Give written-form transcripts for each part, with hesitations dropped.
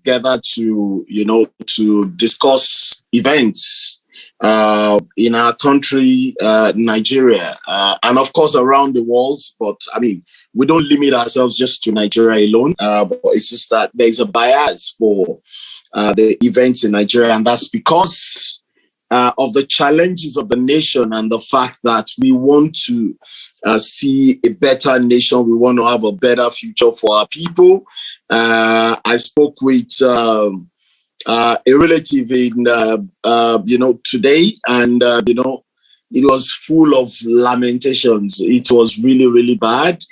gathered together to, to discuss events in our country, Nigeria, and of course around the world. But I mean, we don't limit ourselves just to Nigeria alone. But it's just that there's a bias for the events in Nigeria, and that's because of the challenges of the nation and the fact that we want to see a better nation. We want to have a better future for our people. I spoke with a relative in, today, and, it was full of lamentations. It was really, really bad,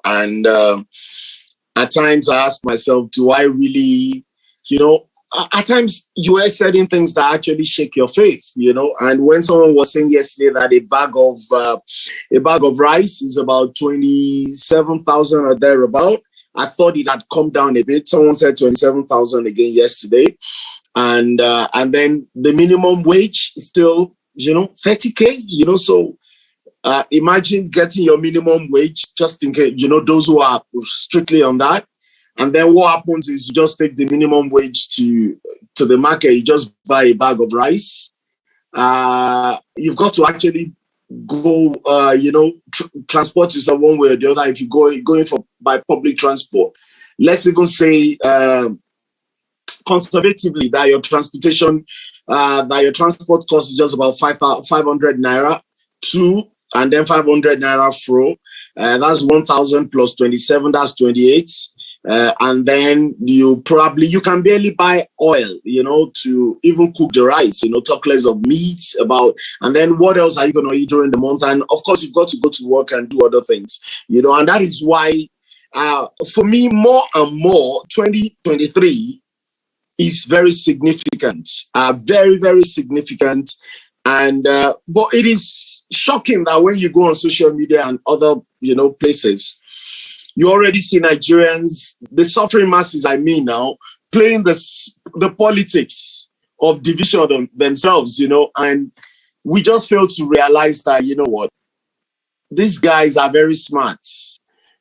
and at times I asked myself, do I really, at times you are certain things that actually shake your faith, and when someone was saying yesterday that a bag of rice is about 27,000 or thereabout, I thought it had come down a bit. Someone said 27,000 again yesterday, and then the minimum wage is still 30K. So imagine getting your minimum wage, just in case, those who are strictly on that. And then what happens is you just take the minimum wage to the market. You just buy a bag of rice. You've got to actually go, transport yourself one way or the other. If you going by public transport, let's even say conservatively that your transportation, that your transport cost is just about 500 naira to, and then 500 naira fro. That's 1,000 plus 27. That's 28. And then you can barely buy oil, to even cook the rice, talk less of meats and then what else are you going to eat during the month? And of course, you've got to go to work and do other things, and that is why, for me, more and more, 2023 is very significant, very, very significant. And, but it is shocking that when you go on social media and other, places, you already see Nigerians, the suffering masses, now, playing the politics of division of themselves, and we just fail to realize that, these guys are very smart.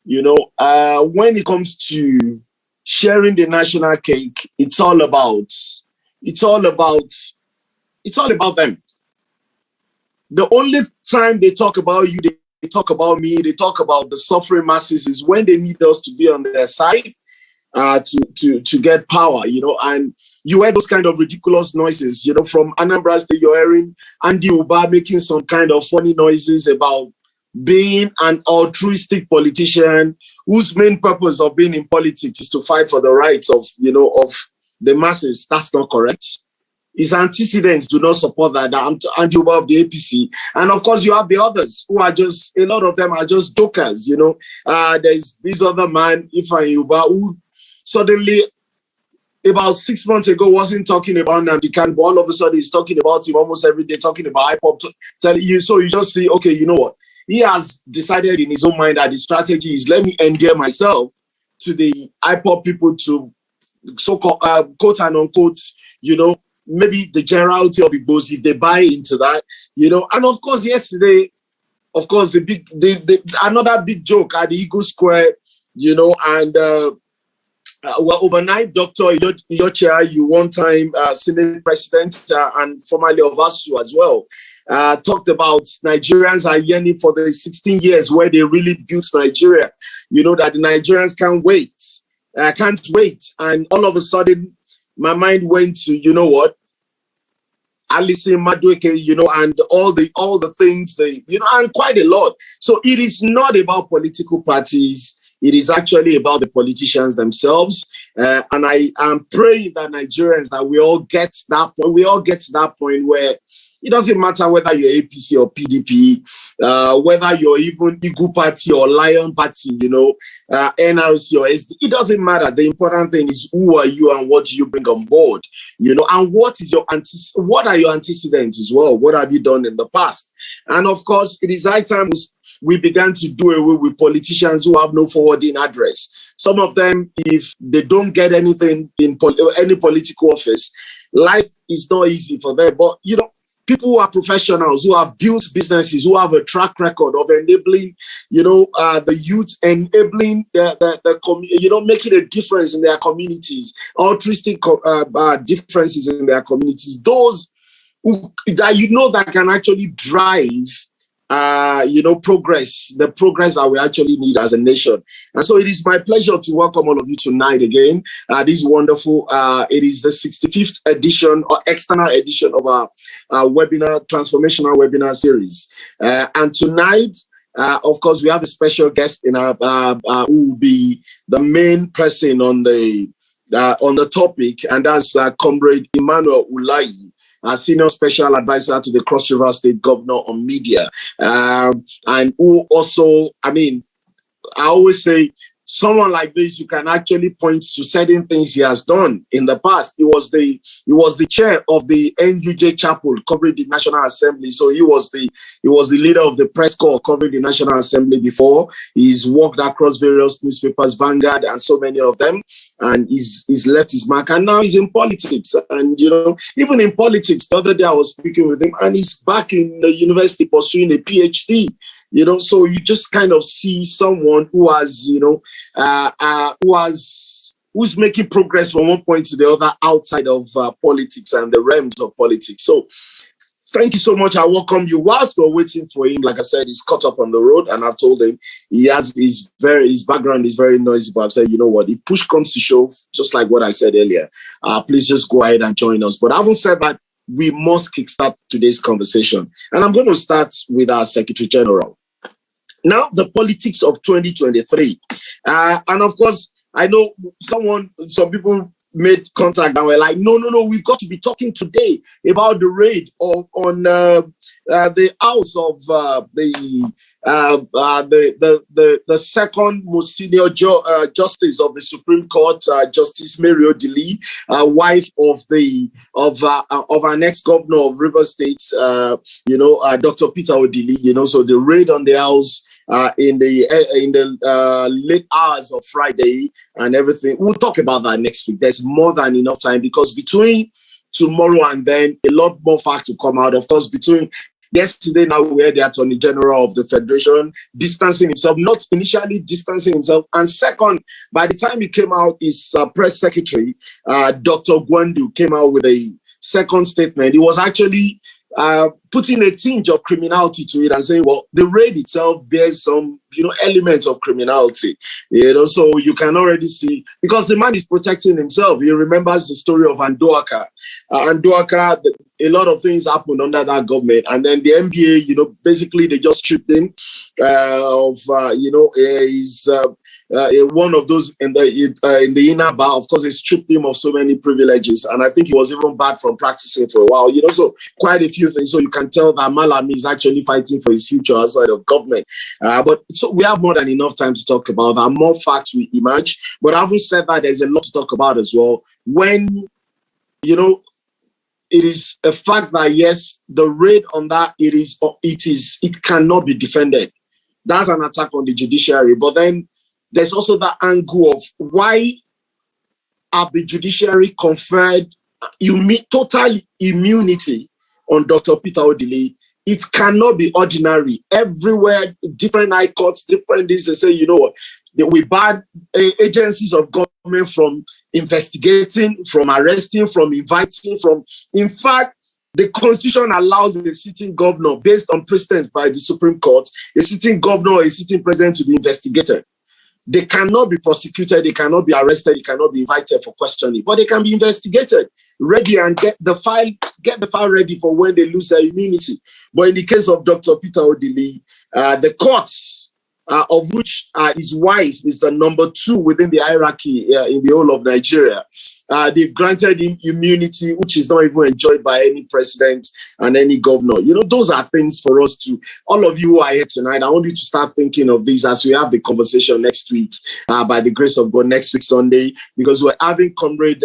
When it comes to sharing the national cake, it's all about them. The only time they talk about you, they talk about me, they talk about the suffering masses, is when they need us to be on their side to get power, and you hear those kind of ridiculous noises, from Anambra State. You're hearing Andy Uba making some kind of funny noises about being an altruistic politician whose main purpose of being in politics is to fight for the rights of the masses. That's not correct. His antecedents do not support that. Andy Uba of the APC. And of course, you have the others who are just, a lot of them are just jokers, There's this other man, Ifeanyi Uba, who suddenly, about 6 months ago, wasn't talking about Nnamdi Kanu, but all of a sudden he's talking about him almost every day, talking about hip-hop, telling you. So you just see, okay, you know what? He has decided in his own mind that the strategy is, let me endear myself to the hip-hop people, to so-called, quote and unquote, maybe the generality of Igbos, if they buy into that, and of course, yesterday, of course, another big joke at the Eagle Square, and overnight, Dr. Iyochia, you one-time Senate President and formerly of ASU as well, talked about Nigerians are yearning for the 16 years where they really built Nigeria, that the Nigerians can't wait. And all of a sudden, my mind went to, Alison Madueke, and all the things, and quite a lot. So it is not about political parties. It is actually about the politicians themselves. And I am praying that Nigerians, that we all get to that point where it doesn't matter whether you're APC or PDP, whether you're even Igu Party or Lion Party, NRC or SD. It doesn't matter. The important thing is, who are you and what do you bring on board, and what are your antecedents as well? What have you done in the past? And of course, it is high time we began to do away with politicians who have no forwarding address. Some of them, if they don't get anything in any political office, life is not easy for them. But, people who are professionals, who have built businesses, who have a track record of enabling, the youth, enabling making a difference in their communities, altruistic differences in their communities. Those that can actually drive progress, the progress that we actually need as a nation. And so it is my pleasure to welcome all of you tonight again. This wonderful, it is the 65th edition or external edition of our webinar, Transformational webinar series. And tonight, of course, we have a special guest in our, who will be the main person on the topic, and that's Comrade EMMANUEL Ulayi, Senior Special Advisor to the Cross River State Governor on Media, and who also, I always say, someone like this, you can actually point to certain things he has done in the past. He was the chair of the NUJ Chapel covering the National Assembly. So he was the leader of the press corps covering the National Assembly before. He's worked across various newspapers, Vanguard, and so many of them. And he's left his mark. And now he's in politics. And, even in politics, the other day I was speaking with him, and he's back in the university pursuing a PhD. So you just kind of see someone who has, who's making progress from one point to the other outside of politics and the realms of politics. So thank you so much. I welcome you. Whilst we're waiting for him, like I said, he's caught up on the road, and I've told him his background is very noisy, but I've said, you know what, if push comes to shove, just like what I said earlier, please just go ahead and join us. But I haven't said that we must kickstart today's conversation. And I'm going to start with our Secretary General. Now, the politics of 2023. And of course, I know some people made contact and were like, no, we've got to be talking today about the raid on the house of the second most senior justice of the Supreme Court, Justice Mary Odili, wife of our next governor of River State, Dr. Peter Odili. So the raid on the house in the late hours of Friday and everything. We'll talk about that next week. There's more than enough time, because between tomorrow and then, a lot more facts to come out. Of course, between yesterday, now we had the Attorney General of the Federation distancing himself, not initially distancing himself, and second, by the time he came out, his press secretary, Dr. Gwandu, came out with a second statement. He was actually putting a tinge of criminality to it and saying, well, the raid itself bears some, elements of criminality, so you can already see, because the man is protecting himself. He remembers the story of Andoaka. A lot of things happened under that government, and then the NBA, basically they just stripped him of, his one of those in the inner bar. Of course, they stripped him of so many privileges, and I think he was even banned from practicing for a while. So quite a few things. So you can tell that Malami is actually fighting for his future outside of government. But so we have more than enough time to talk about that. More facts will emerge. But having said that, there's a lot to talk about as well. When it is a fact that yes, the raid on that it cannot be defended. That's an attack on the judiciary. But then there's also that angle of why have the judiciary conferred total immunity on Dr. Peter Odili. It cannot be ordinary. Everywhere, different high courts, different things, they say, we ban agencies of government from investigating, from arresting, from inviting, in fact, the Constitution allows a sitting governor, based on precedents by the Supreme Court, a sitting governor or a sitting president to be investigated. They cannot be prosecuted, they cannot be arrested, they cannot be invited for questioning, but they can be investigated, ready, and get the file ready for when they lose their immunity. But in the case of Dr. Peter Odili, the courts, of which his wife is the number 2 within the hierarchy in the whole of Nigeria, they've granted him immunity, which is not even enjoyed by any president and any governor. Those are things for us to, all of you who are here tonight, I want you to start thinking of these as we have the conversation next week, by the grace of God, next week, Sunday, because we're having Comrade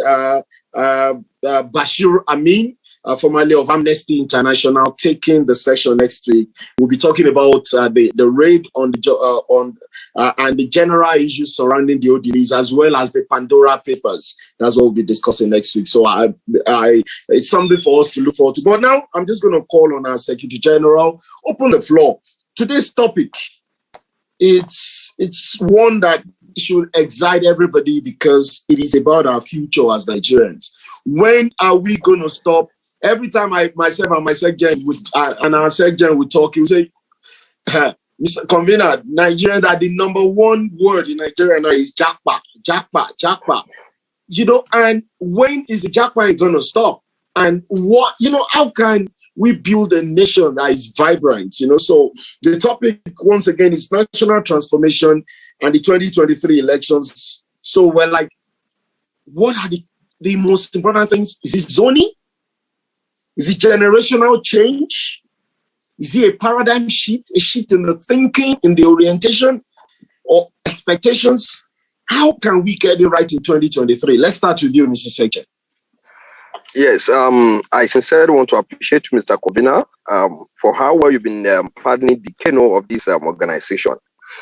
Bashir Amin, formerly of Amnesty International, taking the session next week. We'll be talking about the raid on and the general issues surrounding the ODDs, as well as the Pandora Papers. That's what we'll be discussing next week. So it's something for us to look forward to. But now I'm just going to call on our Secretary General, open the floor. Today's topic, it's one that should excite everybody because it is about our future as Nigerians. When are we going to stop? Every time myself and my secretary and our secretary would talk, he would say, Mr. Convener, Nigerians are the number one word in Nigeria now is jackpot. And when is the jackpot going to stop? And what, how can we build a nation that is vibrant? So the topic once again is national transformation and the 2023 elections. So we're like, what are the most important things? Is it zoning? Is it generational change? Is it a paradigm shift, a shift in the thinking, in the orientation or expectations? How can we get it right in 2023? Let's start with you, Mr. Secretary. Yes, I sincerely want to appreciate Mr. Kovina for how well you've been partnering the kernel of this organization.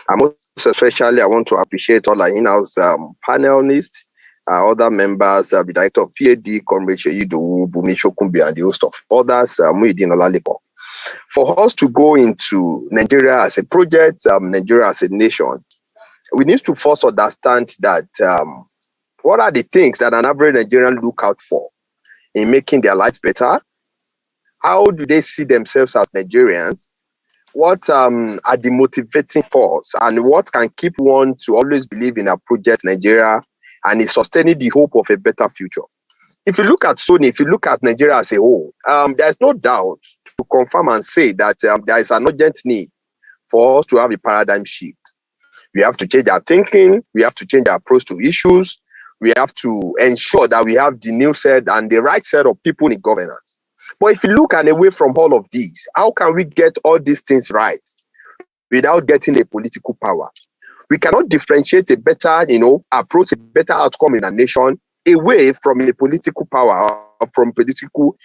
And most especially, I want to appreciate all our in-house panelists, other members, the director of PLIDE, COMRADE Sheyido, Bumisho Kumbi, and the host of others, Muhyiddin Olalekan. For us to go into Nigeria as a project, Nigeria as a nation, we need to first understand that what are the things that an average Nigerian look out for in making their life better? How do they see themselves as Nigerians? What are the motivating force, and what can keep one to always believe in a project Nigeria and is sustaining the hope of a better future? If you look at Sony, if you look at Nigeria as a whole, there's no doubt to confirm and say that there is an urgent need for us to have a paradigm shift. We have to change our thinking. We have to change our approach to issues. We have to ensure that we have the new set and the right set of people in governance. But if you look away from all of these, how can we get all these things right without getting a political power? We cannot differentiate a better, approach, a better outcome in a nation away from a political power, from political,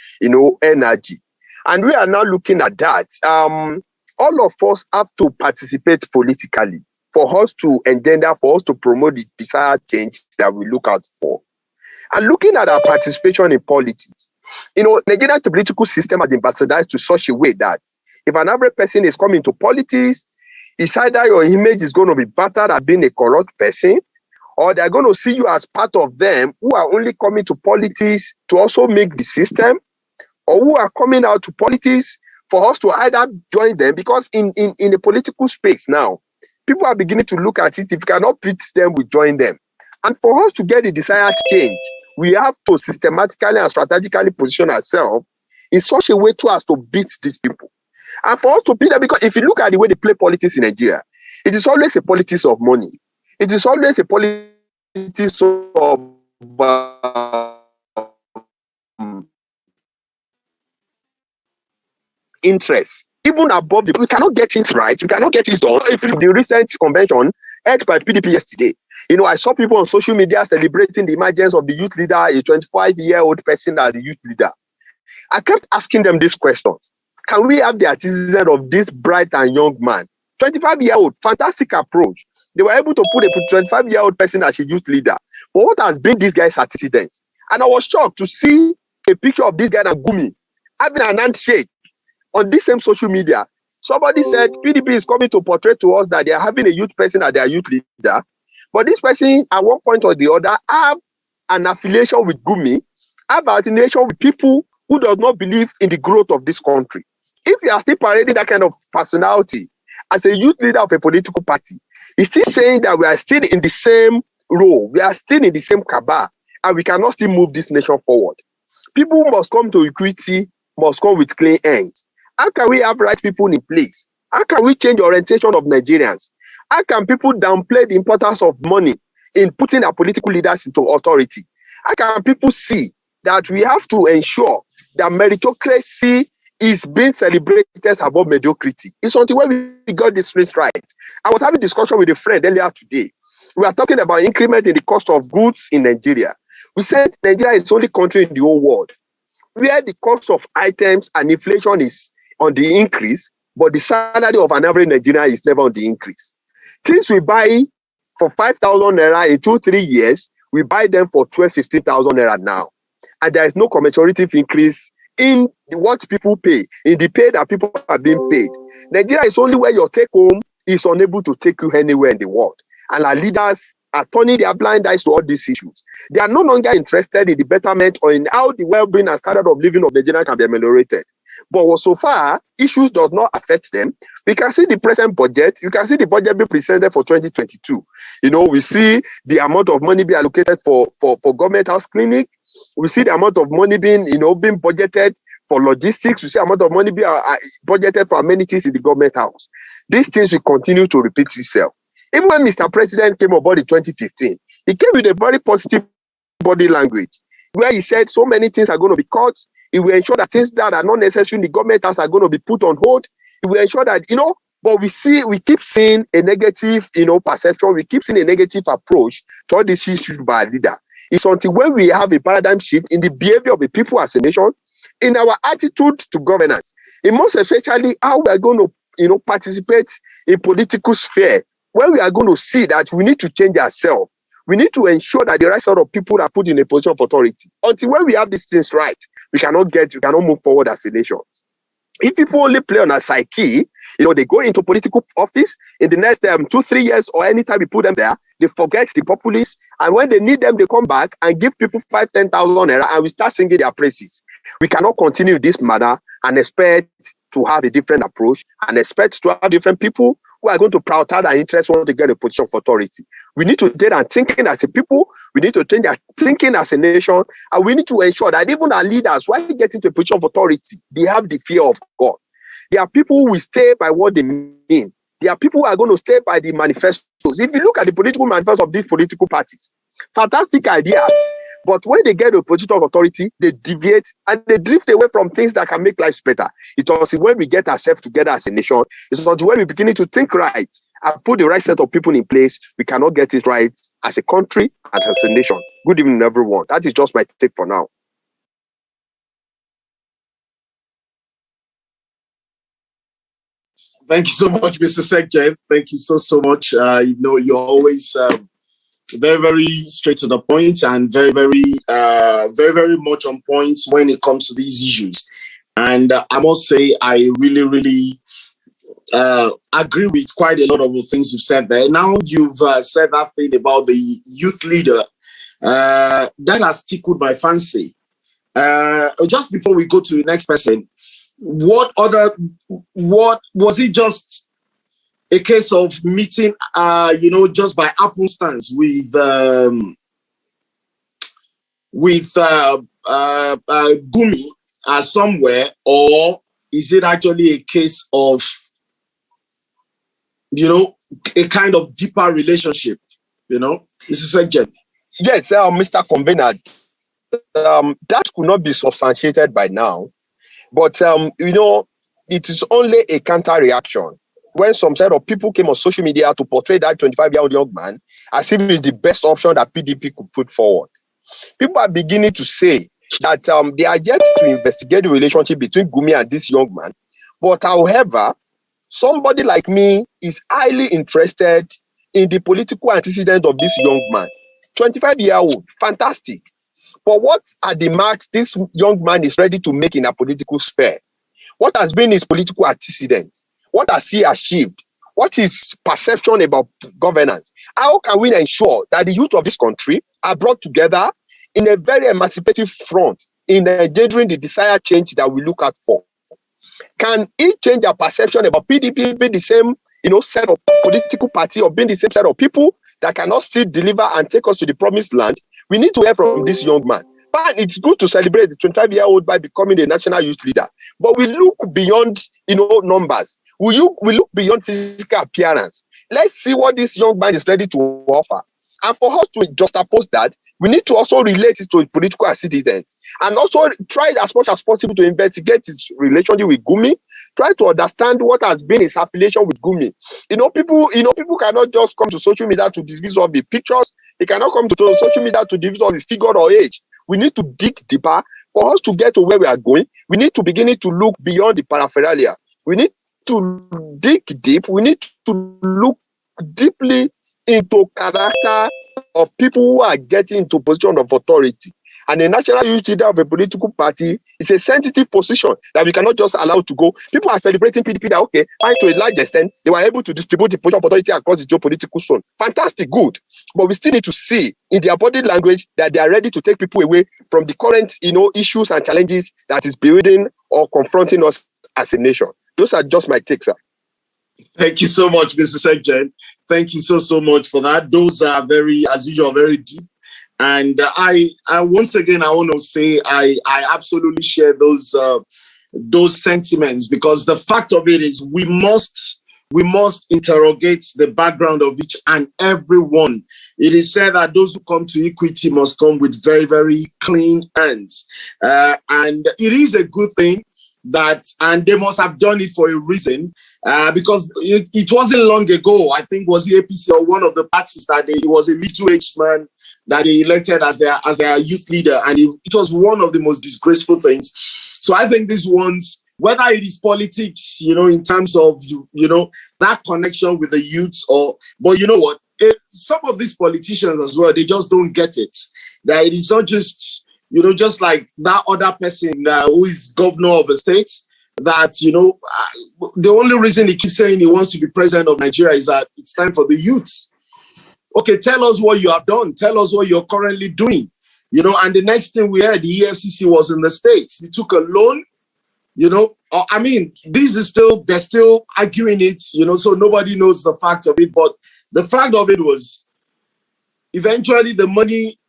energy. And we are now looking at that. All of us have to participate politically for us to engender, for us to promote the desired change that we look out for. And looking at our participation in politics, Nigerian political system has been bastardized to such a way that if an average person is coming to politics, it's either your image is going to be battered at being a corrupt person, or they're going to see you as part of them who are only coming to politics to also make the system, or who are coming out to politics for us to either join them, because in the political space now, people are beginning to look at it. If you cannot beat them, we join them. And for us to get the desired change, we have to systematically and strategically position ourselves in such a way to us to beat these people. And for us to beat them, because if you look at the way they play politics in Nigeria, it is always a politics of money. It is always a politics of interest. Even above we cannot get things right. We cannot get things done. If you look at the recent convention held by PDP yesterday, I saw people on social media celebrating the emergence of the youth leader, a 25-year-old person as the youth leader. I kept asking them these questions. Can we have the artisan of this bright and young man? 25-year-old, fantastic approach. They were able to put a 25-year-old person as a youth leader. But what has been this guy's antecedents? And I was shocked to see a picture of this guy and Gumi having an handshake on this same social media. Somebody said PDP is coming to portray to us that they are having a youth person as their youth leader. But this person, at one point or the other, have an affiliation with Gumi, have an affiliation with people who does not believe in the growth of this country. If you are still parading that kind of personality as a youth leader of a political party, it's still saying that we are still in the same role, we are still in the same cabal, and we cannot still move this nation forward. People must come to equity, must come with clean hands. How can we have right people in place? How can we change orientation of Nigerians? How can people downplay the importance of money in putting our political leaders into authority? How can people see that we have to ensure that meritocracy is being celebrated above mediocrity? It's something where we got this right. I was having a discussion with a friend earlier today. We are talking about increment in the cost of goods in Nigeria. We said Nigeria is the only country in the whole world where the cost of items and inflation is on the increase, but the salary of an average Nigerian is never on the increase. Things we buy for 5,000 naira in 2-3 years, we buy them for 12,000-15,000 naira now. And there is no commensurate increase in what people pay, in the pay that people are being paid. Nigeria is only where your take home is unable to take you anywhere in the world. And our leaders are turning their blind eyes to all these issues. They are no longer interested in the betterment or in how the well-being and standard of living of Nigeria can be ameliorated. But so far, issues does not affect them. We can see the present budget. You can see the budget being presented for 2022. You know, we see the amount of money being allocated for government house clinic. We see the amount of money being, being budgeted for logistics. We see the amount of money being budgeted for amenities in the government house. These things will continue to repeat itself. Even when Mr. President came aboard in 2015, he came with a very positive body language where he said so many things are going to be cut. He will ensure that things that are not necessary in the government house are going to be put on hold. He will ensure that, but we keep seeing a negative, perception. We keep seeing a negative approach to all these issues by a leader. It's until when we have a paradigm shift in the behavior of the people as a nation, in our attitude to governance, and most especially how we are going to, participate in political sphere, where we are going to see that we need to change ourselves. We need to ensure that the right sort of people are put in a position of authority. Until when we have these things right, we cannot move forward as a nation. If people only play on a psyche, they go into political office in the next 2-3 years or anytime we put them there, they forget the populace. And when they need them, they come back and give people 5,000-10,000 naira and we start singing their praises. We cannot continue this manner and expect to have a different approach and expect to have different people who are going to prioritize their interests want to get a position of authority. We need to change our thinking as a people. We need to change our thinking as a nation. And we need to ensure that even our leaders, when they get into a position of authority, they have the fear of God. There are people who will stay by what they mean. There are people who are going to stay by the manifestos. If you look at the political manifestos of these political parties, fantastic ideas. But when they get a position of authority, they deviate and they drift away from things that can make lives better. It was when we get ourselves together as a nation, it's not when we're beginning to think right and put the right set of people in place, we cannot get it right as a country and as a nation. Good evening, everyone. That is just my take for now. Thank you so much, Mr. Sekjen. Thank you so much. You're always very, very straight to the point and very, very much on point when it comes to these issues. And I must say, I really, really agree with quite a lot of the things you've said there. Now you've said that thing about the youth leader that has tickled my fancy. Just before we go to the next person, what was it just a case of meeting, just by happenstance with Gumi somewhere, or is it actually a case of, a kind of deeper relationship, Mrs. Sekjen? Yes, Mr. Convener, that could not be substantiated by now, but, it is only a counter reaction. When some set of people came on social media to portray that 25-year-old young man as if it's the best option that PDP could put forward. People are beginning to say that they are yet to investigate the relationship between Gumi and this young man. But however, somebody like me is highly interested in the political antecedent of this young man. 25-year-old, fantastic. But what are the marks this young man is ready to make in a political sphere? What has been his political antecedent? What has he achieved? What is perception about governance? How can we ensure that the youth of this country are brought together in a very emancipative front in engendering the desired change that we look at for? Can it change their perception about PDP being the same, set of political party or being the same set of people that cannot still deliver and take us to the promised land? We need to hear from this young man. But it's good to celebrate the 25-year-old by becoming a national youth leader. But we look beyond, numbers. We look beyond physical appearance. Let's see what this young man is ready to offer. And for us to juxtapose that, we need to also relate it to a political antecedent. And also try as much as possible to investigate his relationship with Gumi. Try to understand what has been his affiliation with Gumi. People cannot just come to social media to discuss of the pictures. They cannot come to social media to discuss of the figure or age. We need to dig deeper. For us to get to where we are going, we need to begin to look beyond the paraphernalia. We need to dig deep. We need to look deeply into character of people who are getting into position of authority. And a national youth leader of a political party is a sensitive position that we cannot just allow to go. People are celebrating PDP that, okay, fine, to a large extent, they were able to distribute the position of authority across the geopolitical zone. Fantastic, good. But we still need to see in their body language that they are ready to take people away from the current, issues and challenges that is building or confronting us as a nation. Those are just my takes, sir. Thank you so much, Mr. Sekjen. Thank you so much for that. Those are very, as usual, very deep. And I once again, I want to say I absolutely share those sentiments, because the fact of it is we must interrogate the background of each and every one. It is said that those who come to equity must come with very, very clean hands. And it is a good thing that, and they must have done it for a reason, because it wasn't long ago, I think was the APC or one of the parties that it was a middle-aged man that they elected as their youth leader, and it was one of the most disgraceful things. So I think these ones, whether it is politics, in terms of that connection with the youths, but you know what, some of these politicians as well, they just don't get it. That it is not just just like that other person who is governor of a state, that the only reason he keeps saying he wants to be president of Nigeria is that it's time for the youths. Okay, tell us what you have done. Tell us what you're currently doing. And the next thing we heard, the EFCC was in the States. You took a loan, I mean, they're still arguing it, so nobody knows the fact of it. But the fact of it was, eventually the money,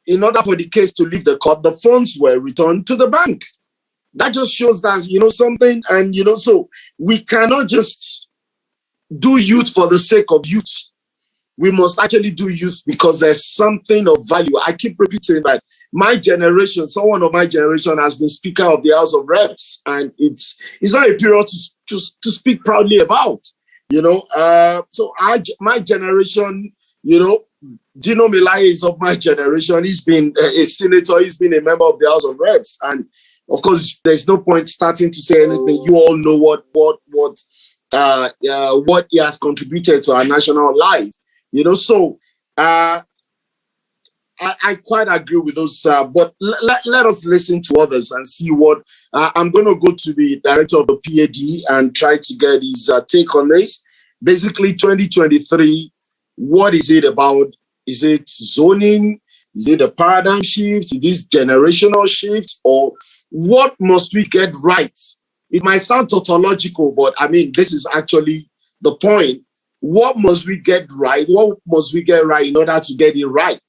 in order for the case to leave the court, the funds were returned to the bank. That just shows that, something. And, so we cannot just do youth for the sake of youth. We must actually do youth because there's something of value. I keep repeating that my generation, someone of my generation has been Speaker of the House of Reps, and it's not a period to speak proudly about, So my generation, Dino Ulayi is of my generation. He's been a senator. He's been a member of the House of Reps, and of course, there's no point starting to say anything. You all know what he has contributed to our national life. So I quite agree with those, but let us listen to others and see what, I'm going to go to the director of the PAD and try to get his take on this. Basically, 2023, what is it about? Is it zoning? Is it a paradigm shift? Is this generational shift? Or what must we get right? It might sound tautological, but I mean, this is actually the point. What must we get right? What must we get right in order to get it right?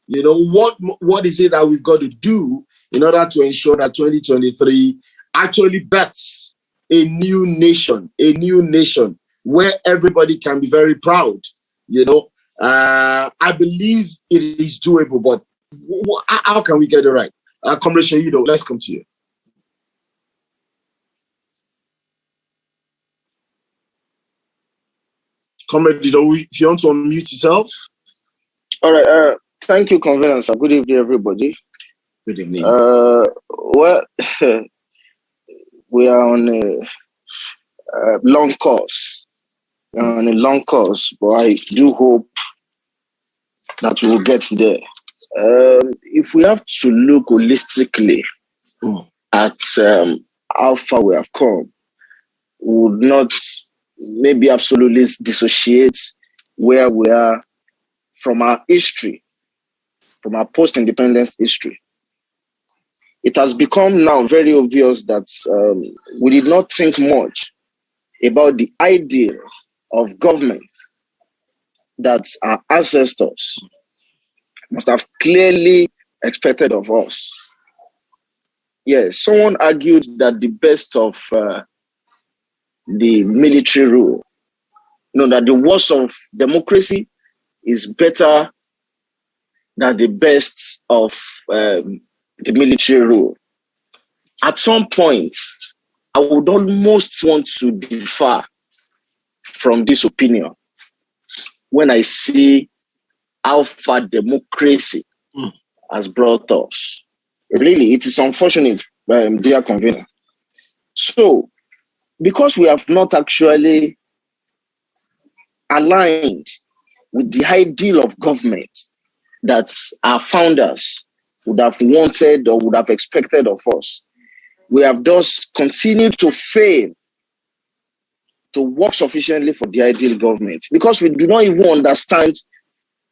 What is it that we've got to do in order to ensure that 2023 actually births a new nation where everybody can be very proud? I believe it is doable, but how can we get it right? Comrade Shahido, let's come to you. Comrade, if you want to unmute yourself. All right. Thank you, convener. Good evening, everybody. Good evening. Well, we are on a long course. On a long course, but I do hope that we will get there. If we have to look holistically at how far we have come, we would not maybe absolutely dissociate where we are from our history, from our post-independence history. It has become now very obvious that we did not think much about the ideal of government that our ancestors must have clearly expected of us. Yes, someone argued that the best of the military rule, that the worst of democracy is better than the best of the military rule. At some point, I would almost want to differ from this opinion when I see how far democracy has brought us. Really, it is unfortunate, dear convener. So, because we have not actually aligned with the ideal of government that our founders would have wanted or would have expected of us. We have thus continued to fail to work sufficiently for the ideal government because we do not even understand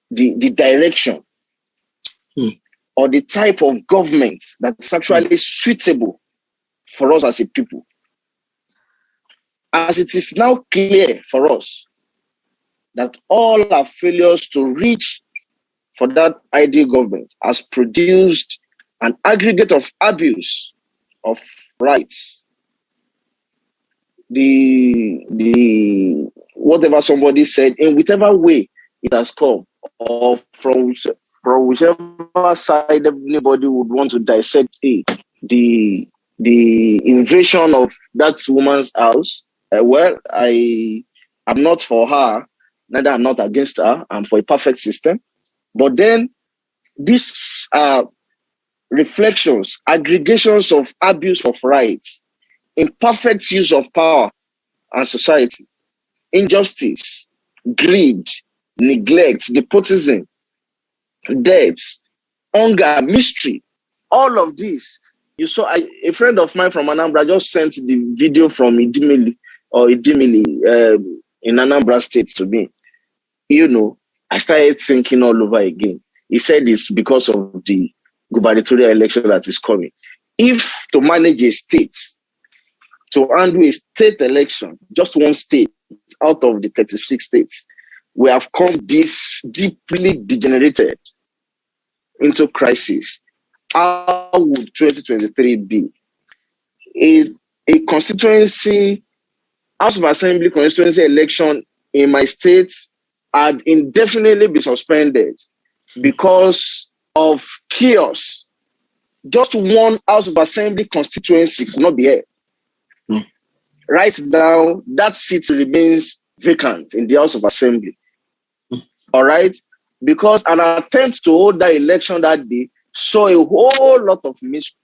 the direction or the type of government that's actually suitable for us as a people. As it is now clear for us that all our failures to reach for that ideal government has produced an aggregate of abuse of rights. The whatever somebody said, in whichever way it has come, or from whichever side anybody would want to dissect it, the invasion of that woman's house, well, I am not for her, neither I'm not against her. I'm for a perfect system. But then these are reflections, aggregations of abuse of rights, imperfect use of power and society, injustice, greed, neglect, nepotism, death, hunger, mystery, all of this. You saw a friend of mine from Anambra just sent the video from Idimili in Anambra State to me. You know, I started thinking all over again. He said it's because of the gubernatorial election that is coming. If to manage a state, to handle a state election, just one state out of the 36 states, we have come this deeply degenerated into crisis. How would 2023 be? A constituency, House of Assembly constituency election in my state had indefinitely been suspended because of chaos. Just one House of Assembly constituency could not be held. Right now, that seat remains vacant in the House of Assembly. All right? Because an attempt to hold that election that day saw a whole lot of missed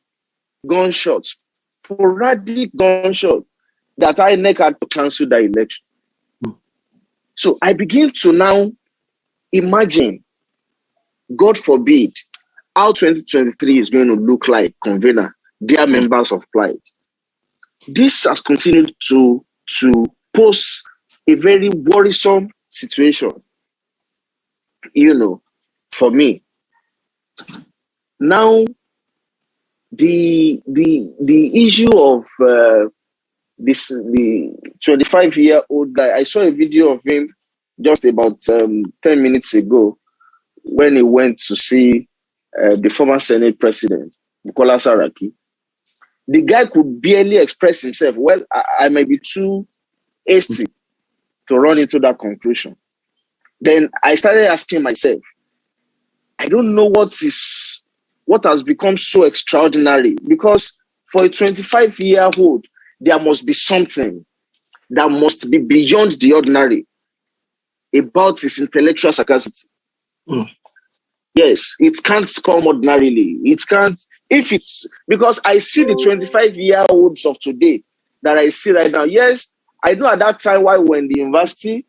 gunshots, sporadic gunshots, that INEC had to cancel the election. So I begin to now imagine, God forbid, how 2023 is going to look like, convener, dear members of PLIDE. This has continued to pose a very worrisome situation, you know, for me. Now, the issue of the 25-year-old guy, I saw a video of him just about 10 minutes ago when he went to see the former Senate President, Bukola Saraki. The guy could barely express himself. Well, I may be too hasty to run into that conclusion. Then I started asking myself, I don't know what has become so extraordinary, because for a 25-year-old, there must be something that must be beyond the ordinary about his intellectual sagacity. Yes, it can't come ordinarily. It can't, because I see the 25-year-olds of today that I see right now. Yes, I know at that time while we were in the university,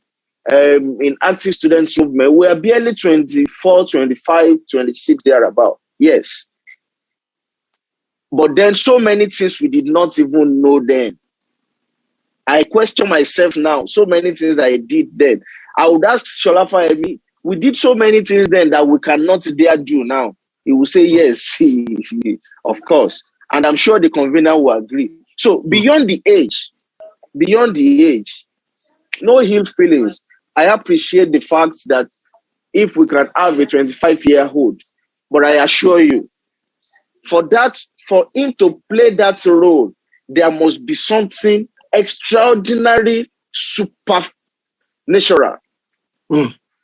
in active students movement, we were barely 24, 25, 26, thereabout. Yes. But then so many things we did not even know then. I question myself now, so many things I did then. I would ask Sholafa Emi, we did so many things then that we cannot dare do now. He will say, yes, of course. And I'm sure the convener will agree. So beyond the age, no ill feelings. I appreciate the fact that if we can have a 25-year-old, but I assure you, for him to play that role, there must be something extraordinary, supernatural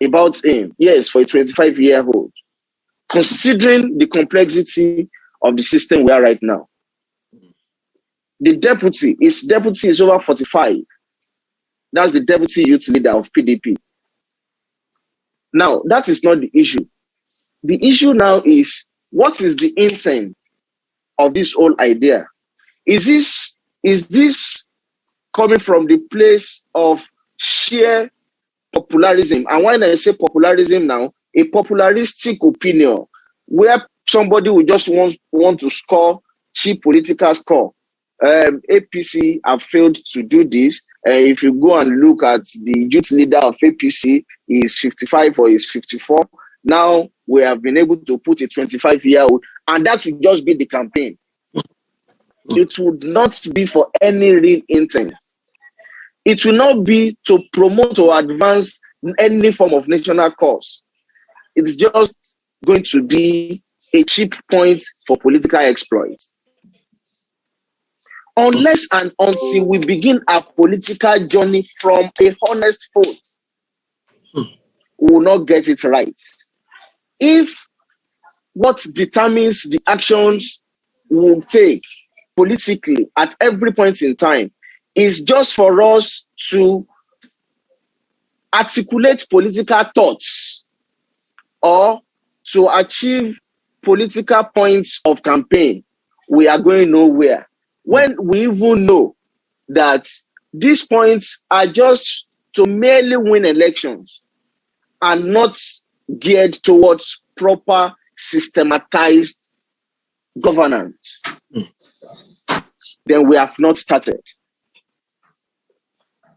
about him. Yes, for a 25-year-old, considering the complexity of the system we are right now. The deputy is over 45. That's the deputy youth leader of PDP. Now, that is not the issue. The issue now is, what is the intent of this whole idea? Is this coming from the place of sheer popularism. And when I say popularism now, a popularistic opinion where somebody will just want to score cheap political score. APC have failed to do this. If you go and look at the youth leader of APC, is 55 or is 54. Now we have been able to put a 25-year-old, and that will just be the campaign. It would not be for any real intent. It will not be to promote or advance any form of national cause. It's just going to be a cheap point for political exploit. Unless and until we begin our political journey from a honest vote, we will not get it right. If what determines the actions we will take politically at every point in time is just for us to articulate political thoughts or to achieve political points of campaign, we are going nowhere. When we even know that these points are just to merely win elections and not geared towards proper systematized governance, then we have not started.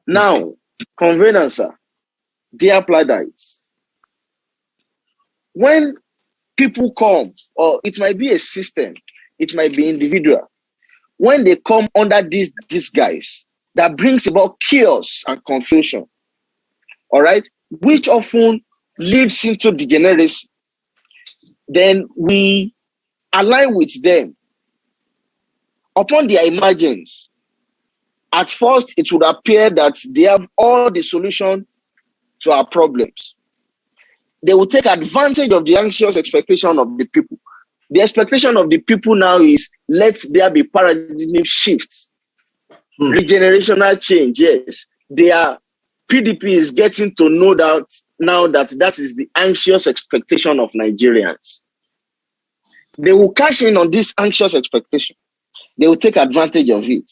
Now, convener, sir, dear PLIDE-GAHRDites, when people come, or it might be a system, it might be individual, when they come under this disguise that brings about chaos and confusion, all right, which often leads into degeneracy, then we align with them. Upon their emergence, at first it would appear that they have all the solution to our problems. They will take advantage of the anxious expectation of the people. The expectation of the people now is, let there be paradigm shifts, regenerational change. Yes, their PDP is getting to know that now that is the anxious expectation of Nigerians. They will cash in on this anxious expectation. They will take advantage of it,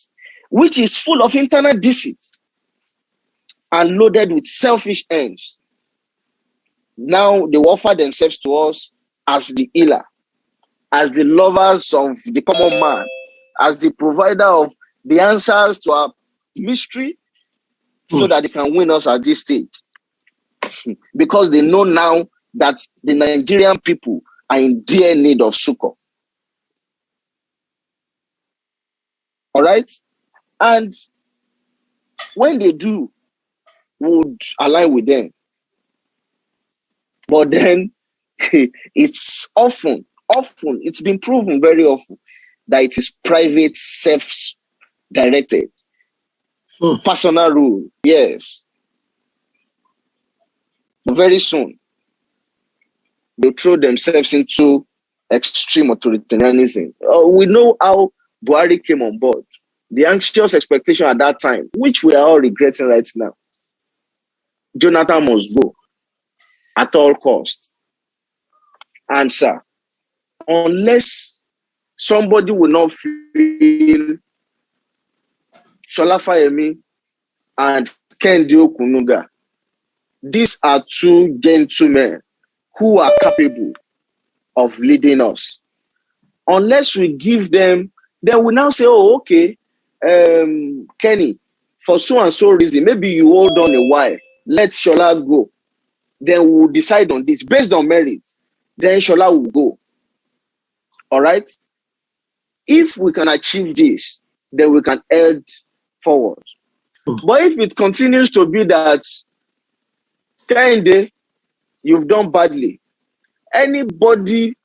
which is full of internal deceit and loaded with selfish ends. Now they will offer themselves to us as the healer, as the lovers of the common man, as the provider of the answers to our mystery, so that they can win us at this stage. Because they know now that the Nigerian people are in dire need of succor. All right? And when they do, we would align with them. But then it's often, it's been proven very often that it is private, self-directed. Personal rule, yes. Very soon, they'll throw themselves into extreme authoritarianism. We know how Buhari came on board. The anxious expectation at that time, which we are all regretting right now. Jonathan must go at all costs. And sir, unless somebody will not feel Shola Fayemi and Kendi Okunuga, these are two gentlemen who are capable of leading us. Unless we give them, then we now say, oh, okay, Kenny, for so and so reason, maybe you hold on a while, let Shola go. Then we'll decide on this based on merit. Then Shola will go. All right? If we can achieve this, then we can head forward. But if it continues to be that, Kehinde, you've done badly, anybody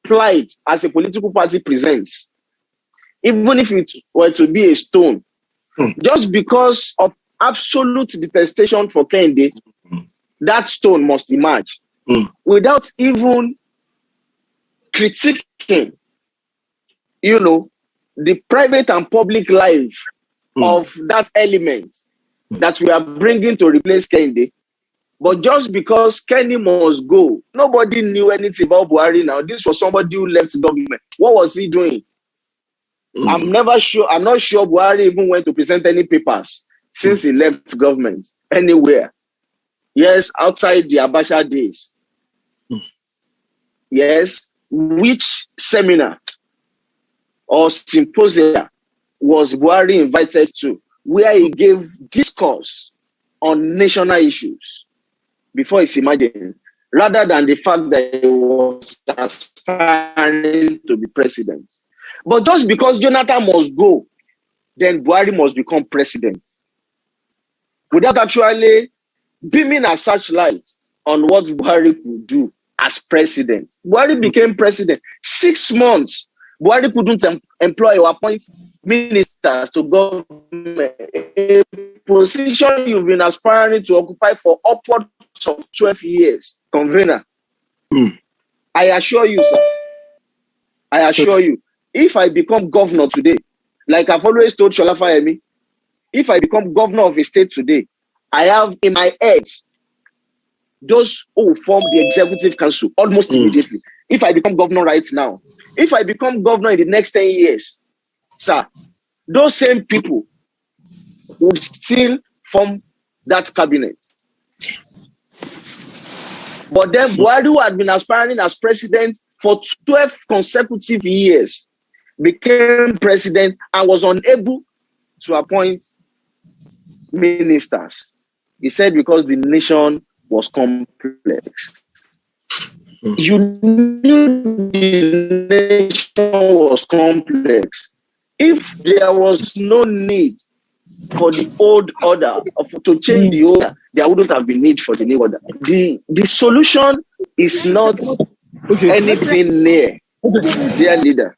PLIDE as a political party presents, even if it were to be a stone, just because of absolute detestation for Kehinde, that stone must emerge without even critiquing, the private and public life of that element that we are bringing to replace Kehinde. But just because Kenny must go, nobody knew anything about Buhari now. This was somebody who left government. What was he doing? I'm not sure Buhari even went to present any papers since he left government anywhere. Yes, outside the Abacha days. Yes, which seminar or symposium was Buhari invited to, where he gave discourse on national issues before his emergence, rather than the fact that he was aspiring to be president. But just because Jonathan must go, then Buhari must become president, without actually beaming a searchlight on what Buhari could do as president. Buhari became president. 6 months, Buhari couldn't employ or appoint ministers to government, a position you've been aspiring to occupy for upwards of 12 years, convener. I assure you, sir, I assure you, if I become governor today, like I've always told Shola Fayemi, if I become governor of a state today, I have in my head those who form the executive council almost immediately. If I become governor right now, if I become governor in the next 10 years, sir, those same people would still form that cabinet. But then Buhari, who had been aspiring as president for 12 consecutive years, became president and was unable to appoint ministers. He said because the nation was complex. You knew the nation was complex. If there was no need for the old order, to change the order, there wouldn't have been need for the new order. The solution is not anything near, dear leader.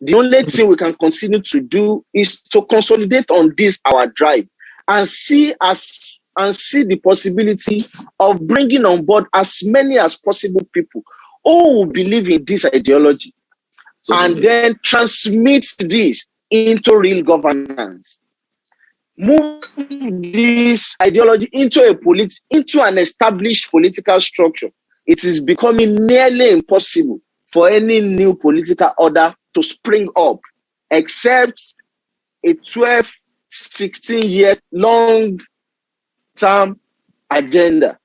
The only thing we can continue to do is to consolidate on this, our drive, and see the possibility of bringing on board as many as possible people who believe in this ideology, and then transmit this into real governance. Move this ideology into an established political structure. It is becoming nearly impossible for any new political order to spring up, except a 12, 16-year long-term agenda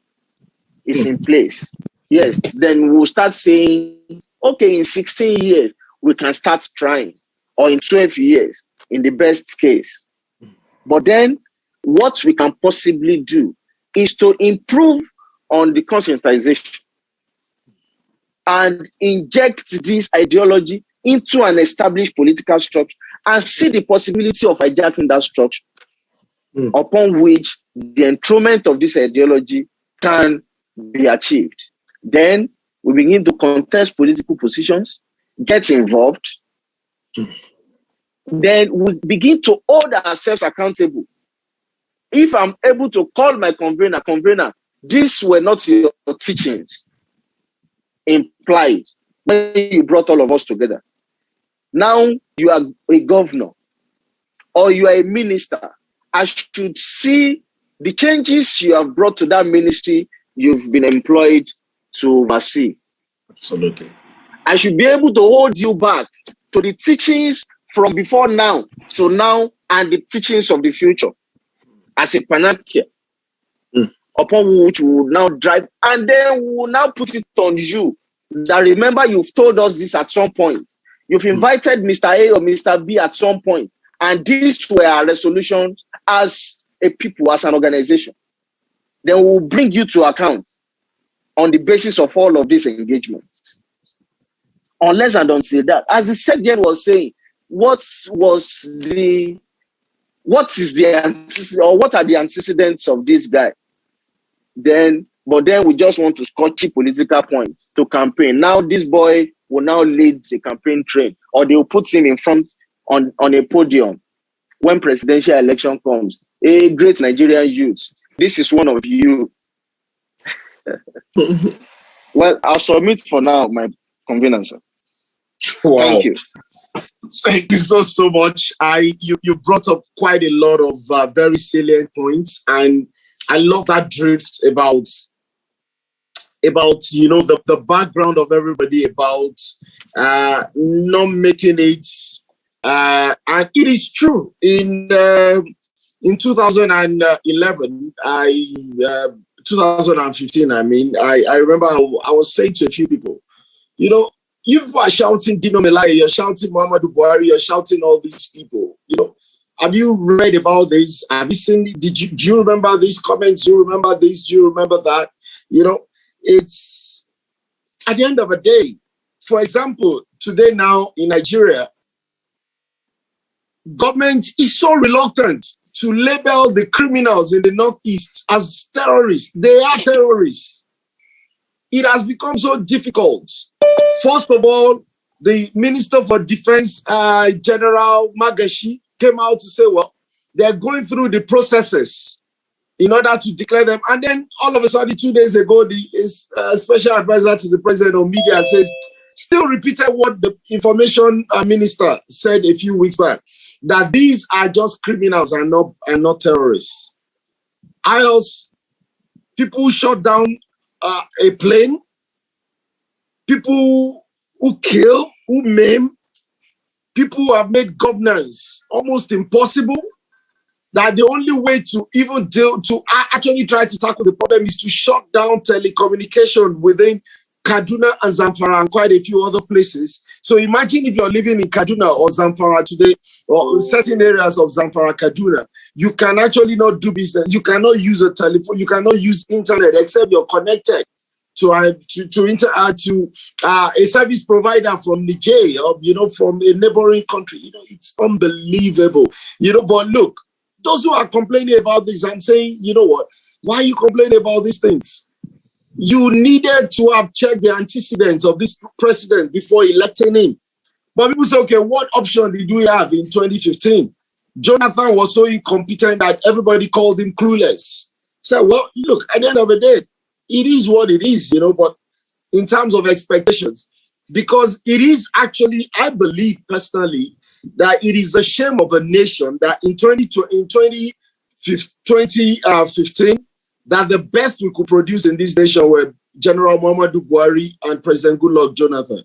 is in place. Yes, then we'll start saying, okay, in 16 years, we can start trying, or in 12 years, in the best case. But then what we can possibly do is to improve on the conscientization and inject this ideology into an established political structure and see the possibility of hijacking that structure, upon which the enthronement of this ideology can be achieved. Then we begin to contest political positions, get involved. Then we begin to hold ourselves accountable. If I'm able to call my convener, these were not your teachings implied when you brought all of us together. Now you are a governor or you are a minister. I should see the changes you have brought to that ministry you've been employed to oversee. Absolutely. I should be able to hold you back to the teachings from before now to now and the teachings of the future as a panacea upon which we will now drive, and then we will now put it on you. That remember, you've told us this at some point. You've invited Mr. A or Mr. B at some point, and these were our resolutions as a people, as an organization. Then we will bring you to account on the basis of all of these engagements. Unless and until that, as the second was saying, what are the antecedents of this guy? But then we just want to score cheap political points to campaign. Now this boy will now lead the campaign train, or they will put him in front on a podium when presidential election comes. A great Nigerian youth, this is one of you. Well, I'll submit for now my convener, sir. Wow. Thank you. Thank you so much. You brought up quite a lot of very salient points, and I love that drift about the background of everybody, about not making it, and it is true. In 2011, I 2015, I mean, I remember I was saying to a few people, you know, you people are shouting Dino Melaye, you're shouting Muhammadu Buhari, you're shouting all these people, you know. Have you read about this? Have you seen, do you remember these comments? Do you remember this? Do you remember that? You know, it's at the end of the day, for example, today now in Nigeria, government is so reluctant to label the criminals in the Northeast as terrorists. They are terrorists. It has become so difficult. First of all, the Minister for Defense, General Magashi, came out to say, well, they're going through the processes in order to declare them. And then all of a sudden, 2 days ago, the special advisor to the president on media says, still repeated what the information minister said a few weeks back, that these are just criminals and not terrorists. People shot down a plane, people who kill, who maim, people who have made governance almost impossible, that the only way to even actually try to tackle the problem is to shut down telecommunication within Kaduna and Zamfara and quite a few other places. So imagine if you're living in Kaduna or Zamfara today, or certain areas of Zamfara, Kaduna, you can actually not do business. You cannot use a telephone. You cannot use internet except you're connected to a service provider from Niger or, you know, from a neighboring country. You know, it's unbelievable. You know, but look, those who are complaining about this, I'm saying, you know what? Why are you complaining about these things? You needed to have checked the antecedents of this president before electing him. But people say, okay, what option did we have in 2015? Jonathan was so incompetent that everybody called him clueless. So, well, look, at the end of the day, it is what it is, you know, but in terms of expectations, because it is actually, I believe personally, that it is the shame of a nation that in 2015, that the best we could produce in this nation were General Muhammadu Buhari and President Goodluck Jonathan.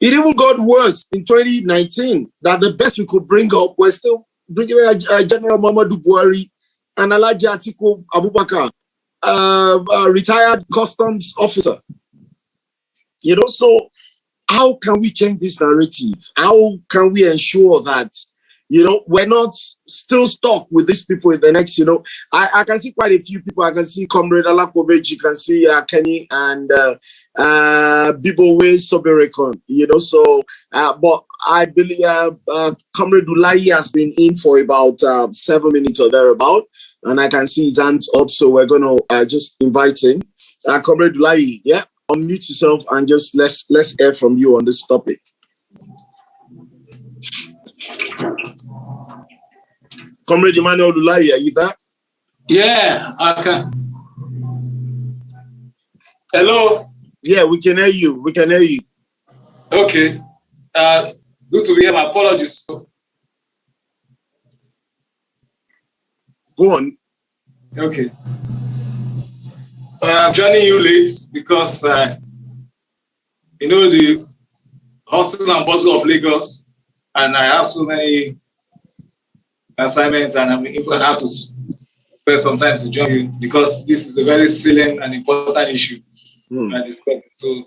It even got worse in 2019, that the best we could bring up was still bringing General Muhammadu Buhari and Alhaji Atiku Abubakar, retired customs officer. You know, so how can we change this narrative? How can we ensure that, you know, we're not still stuck with these people in the next, you know, I can see quite a few people. I can see Comrade Alakovic, you can see Kenny and Bibowe Soberekon, you know, so, but I believe Comrade Ulayi has been in for about 7 minutes or thereabout, and I can see his hands up, so we're going to just invite him. Comrade Ulayi, yeah, unmute yourself and just let's hear from you on this topic. Comrade Emmanuel Ulayi, are you there? Yeah, I can. Hello? Yeah, we can hear you. We can hear you. Okay. Good to hear. My apologies. Go on. Okay. I'm joining you late because, you know, the hustle and bustle of Lagos, and I have so many assignments, and I have to spend some time to join you because this is a very salient and important issue I discussed. So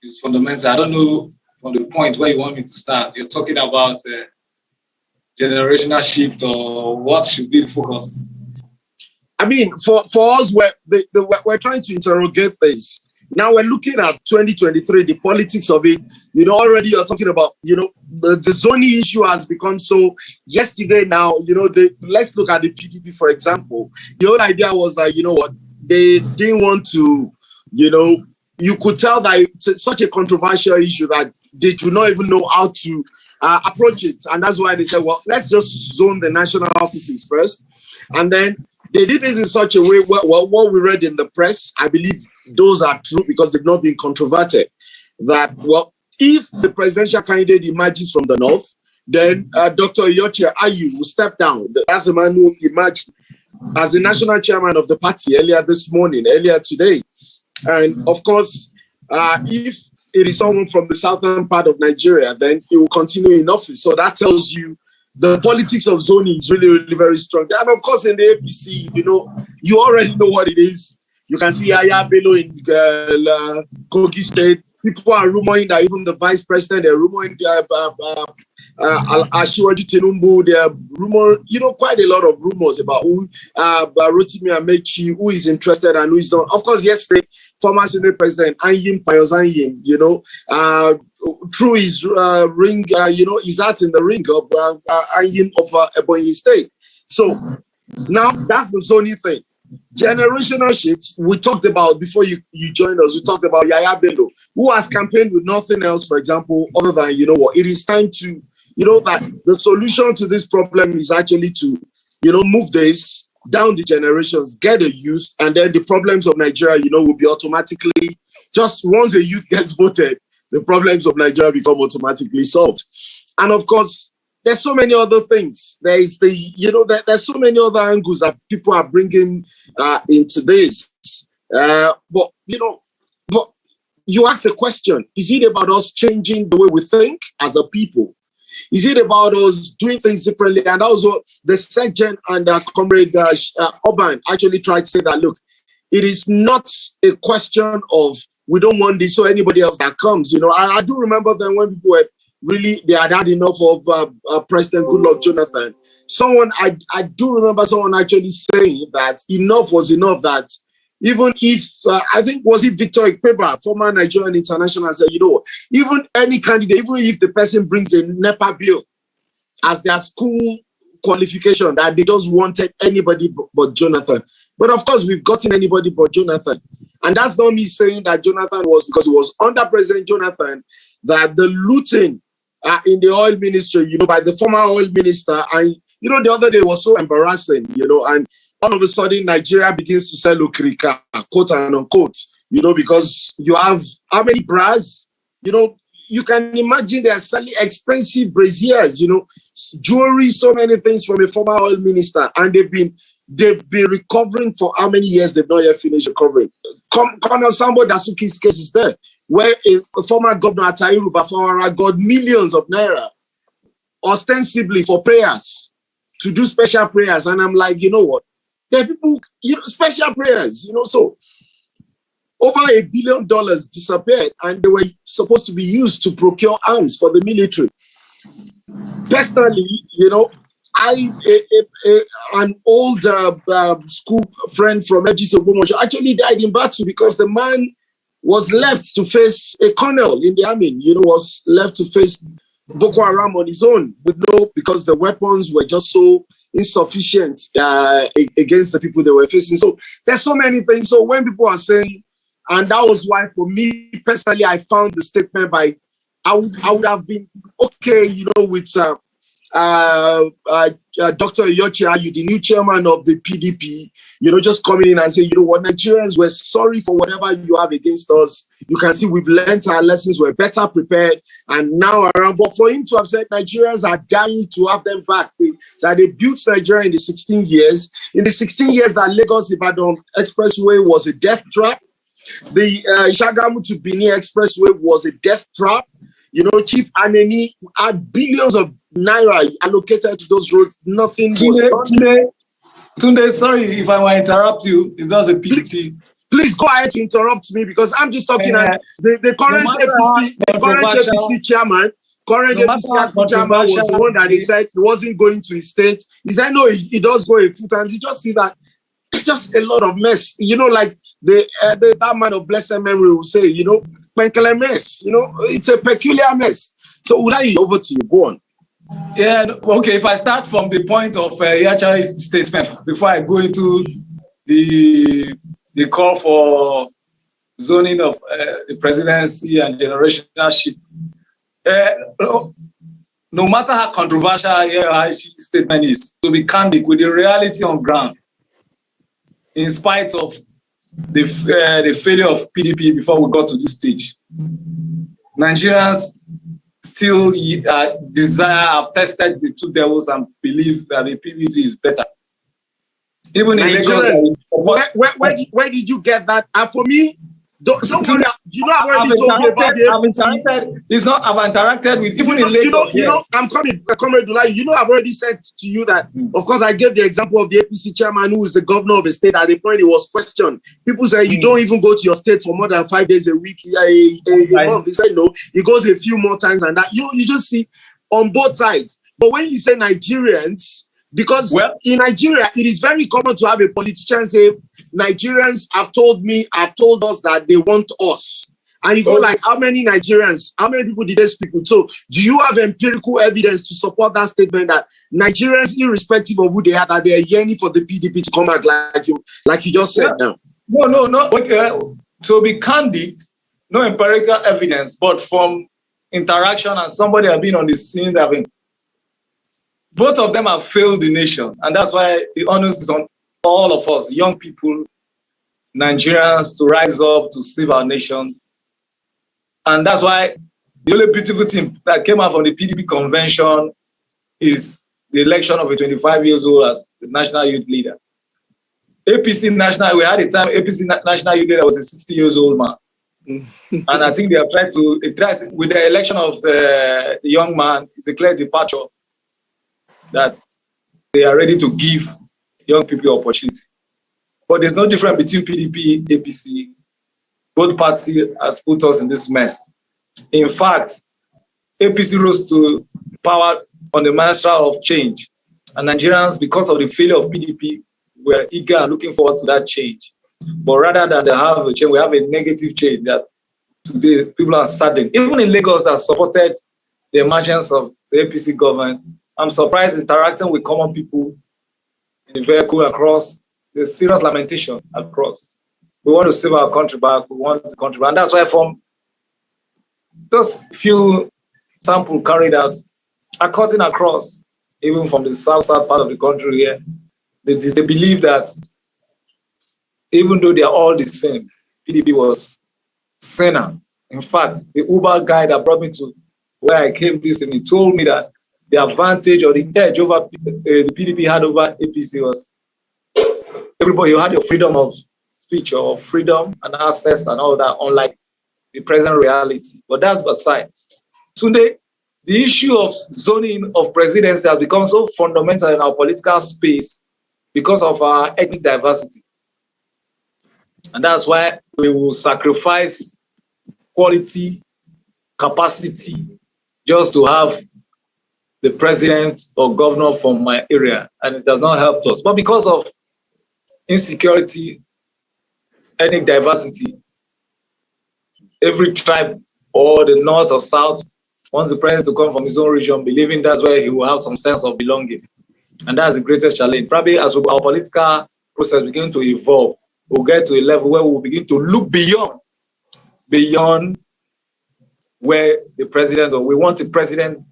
it's fundamental. I don't know from the point where you want me to start. You're talking about generational shift, or what should be the focus? I mean, for us, we're trying to interrogate this. Now we're looking at 2023, the politics of it. You know, already you're talking about, you know, the zoning issue has become so. Yesterday now, you know, let's look at the PDP, for example. The whole idea was that, you know what, they didn't want to, you know, you could tell that it's such a controversial issue that they do not even know how to approach it. And that's why they said, well, let's just zone the national offices first. And then they did it in such a way, well, what we read in the press, I believe those are true because they've not been controverted. That, well, if the presidential candidate emerges from the north, then Dr. Yochia Ayu will step down. That's the man who emerged as the national chairman of the party earlier today. And of course, if it is someone from the southern part of Nigeria, then he will continue in office. So that tells you the politics of zoning is really, really very strong. And of course, in the APC, you know, you already know what it is. You can see Yaya Bello in Kogi State. People are rumoring that even the vice president, they're rumoring Ashiwaju Tinubu, they're rumoring, you know, quite a lot of rumors about who Rotimi Amechi, who is interested and who is not. Of course, yesterday, former Senate President Anyim Payosanyim, you know, through his ring, you know, he's out in the ring of Anyim of Ebonyi State. So now that's the zoning thing. Generational shifts, we talked about before you joined us, we talked about Yaya Bello, who has campaigned with nothing else, for example, other than, you know what, it is time to, you know, that the solution to this problem is actually to, you know, move this down the generations, get a youth, and then the problems of Nigeria, you know, will be automatically, just once a youth gets voted, the problems of Nigeria become automatically solved. And of course, there's so many other things. There is the, you know, there's so many other angles that people are bringing into this. But, you know, but you ask a question, is it about us changing the way we think as a people? Is it about us doing things differently? And also the Sergeant and Comrade Urban actually tried to say that, look, it is not a question of we don't want this or anybody else that comes. You know, I do remember then when people were really, they had enough of President Goodluck Jonathan. I do remember someone actually saying that enough was enough, that even if, I think, was it Victor Ikpeba, former Nigerian international, said, you know, even any candidate, even if the person brings a NEPA bill as their school qualification, that they just wanted anybody but Jonathan. But of course, we've gotten anybody but Jonathan. And that's not me saying that Jonathan was, because it was under President Jonathan that the looting in the oil ministry, you know, by the former oil minister, and, you know, the other day was so embarrassing, you know, and all of a sudden, Nigeria begins to sell okrika, quote and unquote, you know, because you have how many bras? You know, you can imagine they are selling expensive braziers, you know, jewelry, so many things from a former oil minister, and they've been recovering for how many years? They've not yet finished recovering. Colonel Sambo Dasuki's case is there, where a former governor Atahiru Bafawara got millions of naira ostensibly for prayers, to do special prayers, and I'm like, you know what? There are people, you know, special prayers, you know, so over $1 billion disappeared, and they were supposed to be used to procure arms for the military. Personally, you know, an old school friend from Ejisi Ogbomoso actually died in battle because the man was left to face a colonel in the army, you know, was left to face Boko Haram on his own, because the weapons were just so insufficient against the people they were facing. So there's so many things. So when people are saying, and that was why for me personally, I found the statement by, I would have been okay, you know, with Dr. Yochi, you the new chairman of the PDP, you know, just coming in and saying, you know what, Nigerians, we're sorry for whatever you have against us. You can see we've learned our lessons, we're better prepared, and now around. But for him to have said Nigerians are dying to have them back, that they built Nigeria in the 16 years. In the 16 years that Lagos-Ibadan Expressway was a death trap, the Shagamu to Benin Expressway was a death trap. You know, Chief Aneni had billions of naira allocated to those roads. Nothing was done. Tunde, sorry if I want to interrupt you. It's just a pity. Please go ahead to interrupt me, because I'm just talking. The current APC chairman, was the one that he said he wasn't going to his state. He said no, he does go a few times. You just see that it's just a lot of mess. You know, like that man of blessed memory will say, you know, peculiar mess. You know, it's a peculiar mess. So Ulayi, over to you. Go on. Yeah, okay. If I start from the point of Yacha's statement before I go into the call for zoning of the presidency and generational shift, no matter how controversial Yacha's statement is, to be candid with the reality on ground, in spite of the failure of PDP before we got to this stage, Nigerians still have tested the two devils and believe that the PDP is better. Even in Lagos, where did you get that? And for me, Don't worry. You know, I've already told you about the APC. It's not, I've interacted with even in Lagos. You know, I'm coming, Comrade Ulayi. You know, I've already said to you that, of course, I gave the example of the APC chairman who is the governor of a state. At the point he was questioned. People say, you don't even go to your state for more than 5 days a week, a month. He said, no, he goes a few more times than that. You just see on both sides. But when you say Nigerians, because in Nigeria, it is very common to have a politician say, Nigerians have told us that they want us. And you go like, how many Nigerians, how many people did they speak with? So do you have empirical evidence to support that statement that Nigerians, irrespective of who they are, that they are yearning for the PDP to come back like you just said now? No. To be candid, no empirical evidence, but from interaction and somebody have been on the scene, both of them have failed the nation. And that's why the onus is on all of us, young people, Nigerians, to rise up to save our nation. And that's why the only beautiful thing that came out from the PDP convention is the election of a 25 years old as the national youth leader. APC national, we had a time APC national youth leader was a 60 years old man. And I think they have tried to, with the election of the young man, it's a clear departure that they are ready to give young people opportunity. But there's no difference between PDP, APC. Both parties has put us in this mess. In fact, APC rose to power on the mantra of change. And Nigerians, because of the failure of PDP, were eager and looking forward to that change. But rather than have a change, we have a negative change that today people are saddened. Even in Lagos that supported the emergence of the APC government, I'm surprised interacting with common people in the vehicle across, there's serious lamentation across. We want to save our country back, we want the country back. And that's why from those few samples carried out are cutting across, even from the south part of the country here. They believe that even though they are all the same, PDP was sinner. In fact, the Uber guy that brought me to where I came this and he told me that the advantage or the edge over the PDP had over APC was everybody, you had your freedom of speech or freedom and access and all that, unlike the present reality. But that's aside. Today, the issue of zoning of presidency has become so fundamental in our political space because of our ethnic diversity. And that's why we will sacrifice quality, capacity, just to have the president or governor from my area. And it does not help us. But because of insecurity, ethnic diversity, every tribe or the north or south wants the president to come from his own region, believing that's where he will have some sense of belonging. And that's the greatest challenge. Probably as our political process begins to evolve, we'll get to a level where we'll begin to look beyond where the president, or we want a president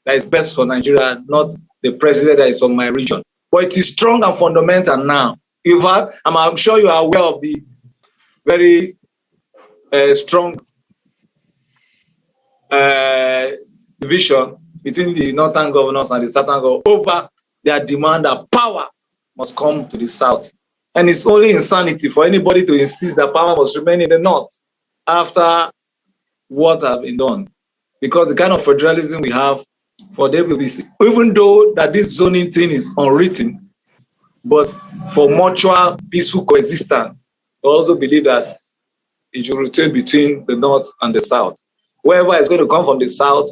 that is best for Nigeria, not the president that is from my region. But it is strong and fundamental now. In fact, I'm sure you are aware of the very strong division between the northern governors and the southern governors over their demand that power must come to the south. And it's only insanity for anybody to insist that power must remain in the north after what has been done. Because the kind of federalism we have for the WBC, even though that this zoning thing is unwritten, but for mutual peaceful coexistence, we also believe that it will rotate between the north and the south. Whoever is going to come from the south,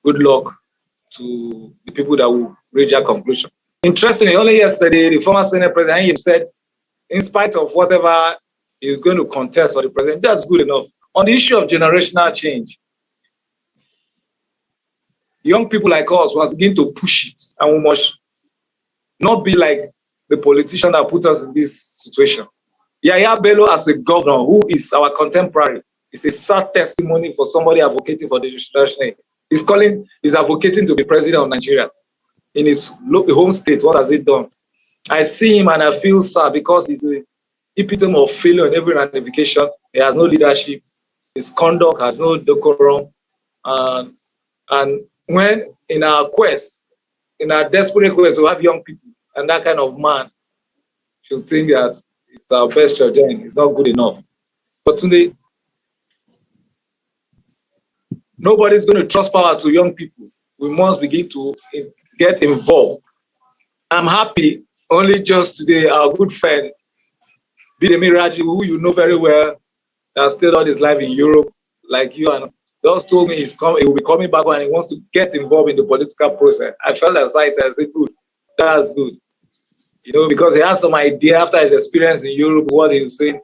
good luck to the people that will reach that conclusion. Interestingly, only yesterday, the former Senate president said, in spite of whatever he is going to contest for the president, that's good enough. On the issue of generational change, young people like us must begin to push it, and we must not be like the politician that put us in this situation. Yahya Bello, as a governor who is our contemporary, is a sad testimony for somebody advocating for the generation. He's advocating to be president of Nigeria. In his home state, what has he done? I see him and I feel sad because he's the epitome of failure in every ramification. He has no leadership. His conduct has no decorum. And when in our quest, in our desperate quest to have young people, and that kind of man should think that it's our best shot, then it's not good enough. But today, nobody's going to trust power to young people. We must begin to get involved. I'm happy, only just today, our good friend, Bidemi Raji, who you know very well, that stayed all his life in Europe, like you, and just told me he will be coming back and he wants to get involved in the political process. I felt excited. I said, good, that's good. You know, because he has some idea after his experience in Europe, what he was saying,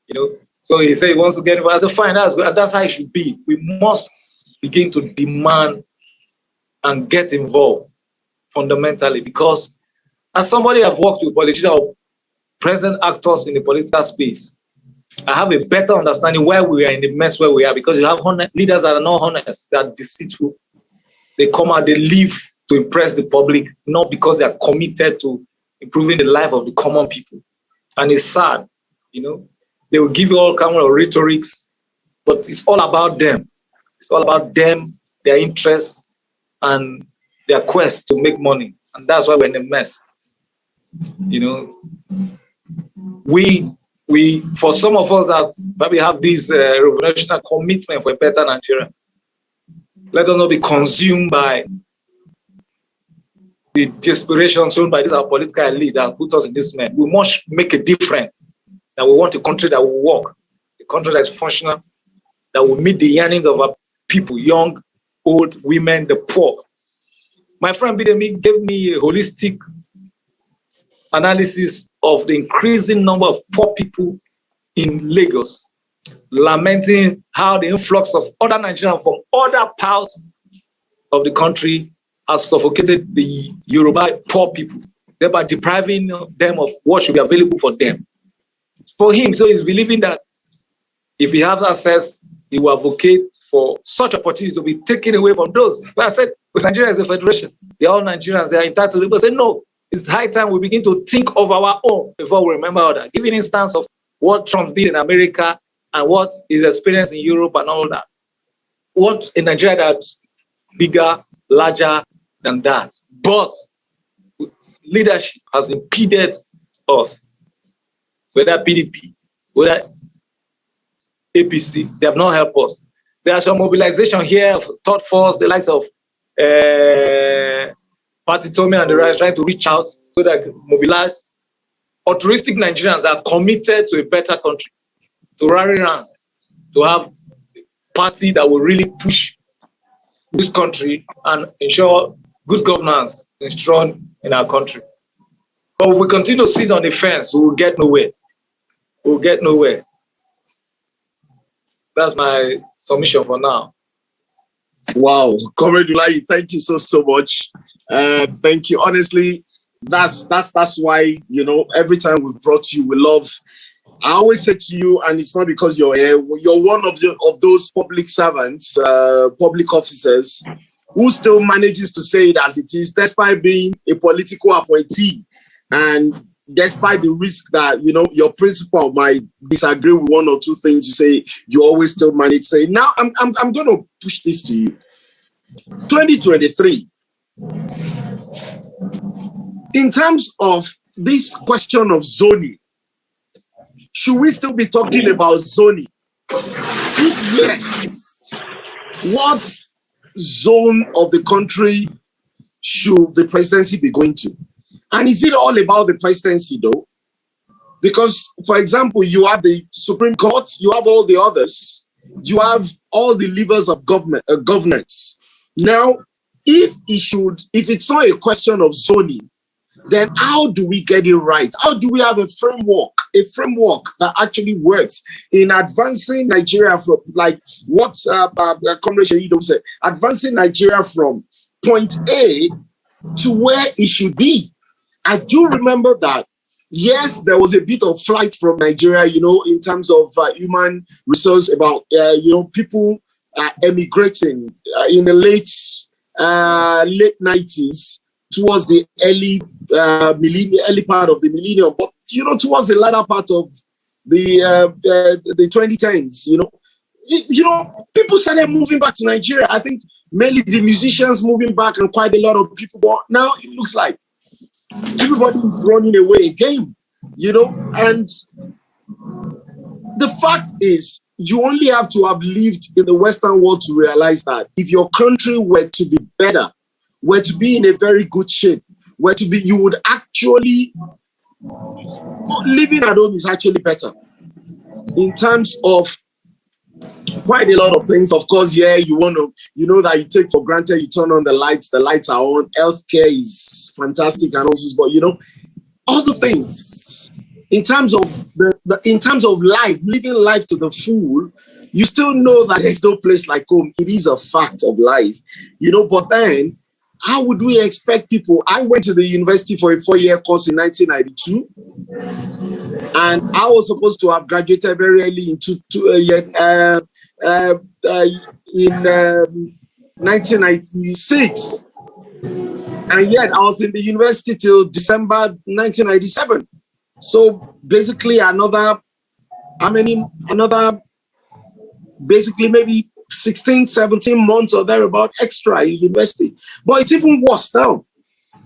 you know. So he said he wants to get involved. I said, fine, that's good. That's how it should be. We must begin to demand and get involved fundamentally, because as somebody I've worked with politicians or present actors in the political space, I have a better understanding why we are in the mess where we are, because you have leaders that are not honest, that are deceitful. They come out, they live to impress the public, not because they are committed to improving the life of the common people. And it's sad, you know. They will give you all kind of rhetorics, but it's all about them. It's all about them, their interests, and their quest to make money. And that's why we're in a mess. You know, we for some of us that maybe have this revolutionary commitment for a better Nigeria, let us not be consumed by the desperation shown by this our political elite that put us in this mess. We must make a difference. That we want a country that will work, a country that is functional, that will meet the yearnings of our people, young, old, women, the poor. My friend Bidemi gave me a holistic analysis of the increasing number of poor people in Lagos, lamenting how the influx of other Nigerians from other parts of the country has suffocated the Yoruba poor people, thereby depriving them of what should be available for them. For him, so he's believing that if he has access, he will advocate for such opportunity to be taken away from those. But I said, well, Nigeria is a federation. They're all Nigerians. They are entitled. People say, no, it's high time we begin to think of our own before we remember all that. Give an instance of what Trump did in America and what his experience in Europe and all that. What in Nigeria that's bigger, larger than that. But leadership has impeded us. Whether PDP, whether APC, they have not helped us. There are some mobilization here of third force, the likes of Party Tommy and the rest, trying to reach out so that mobilize altruistic Nigerians that are committed to a better country, to rally around, to have a party that will really push this country and ensure good governance and strong in our country. But if we continue to sit on the fence, we will get nowhere. We'll get nowhere. That's my submission for now. Wow, Comrade Ulayi, thank you so much. Thank you. Honestly, that's why, you know, every time we've brought you, we love. I always say to you, and it's not because you're here, you're one of those public servants, public officers, who still manages to say it as it is, despite being a political appointee, and despite the risk that, you know, your principal might disagree with one or two things you say, you always still manage to say. Now, I'm going to push this to you. 2023, in terms of this question of zoning, should we still be talking about zoning? If yes, what zone of the country should the presidency be going to? And is it all about the presidency, though? Because, for example, you have the Supreme Court, you have all the others, you have all the levers of governance. Now, if it's not a question of zoning, then how do we get it right? How do we have a framework that actually works in advancing Nigeria from, like what Comrade Sheyido said, advancing Nigeria from point A to where it should be? I do remember that, yes, there was a bit of flight from Nigeria, you know, in terms of human resource, about, you know, people emigrating in the late 90s towards the early part of the millennium. But, you know, towards the latter part of the 2010s, you know, people started moving back to Nigeria. I think mainly the musicians moving back and quite a lot of people. But now it looks like everybody's running away again, you know, and the fact is, you only have to have lived in the Western world to realize that if your country were to be better, were to be in a very good shape, were to be, you would actually, living at home is actually better in terms of quite a lot of things. Of course, yeah, you want to, you know that you take for granted, you turn on the lights are on, healthcare is fantastic and all this, but you know, other things. In terms of in terms of life, living life to the full, you still know that there's no place like home. It is a fact of life, you know. But then, how would we expect people? I went to the university for a 4-year course in 1992, and I was supposed to have graduated very early in 1996, and yet I was in the university till December 1997. So basically basically maybe 16, 17 months or thereabout extra in university. But it's even worse now.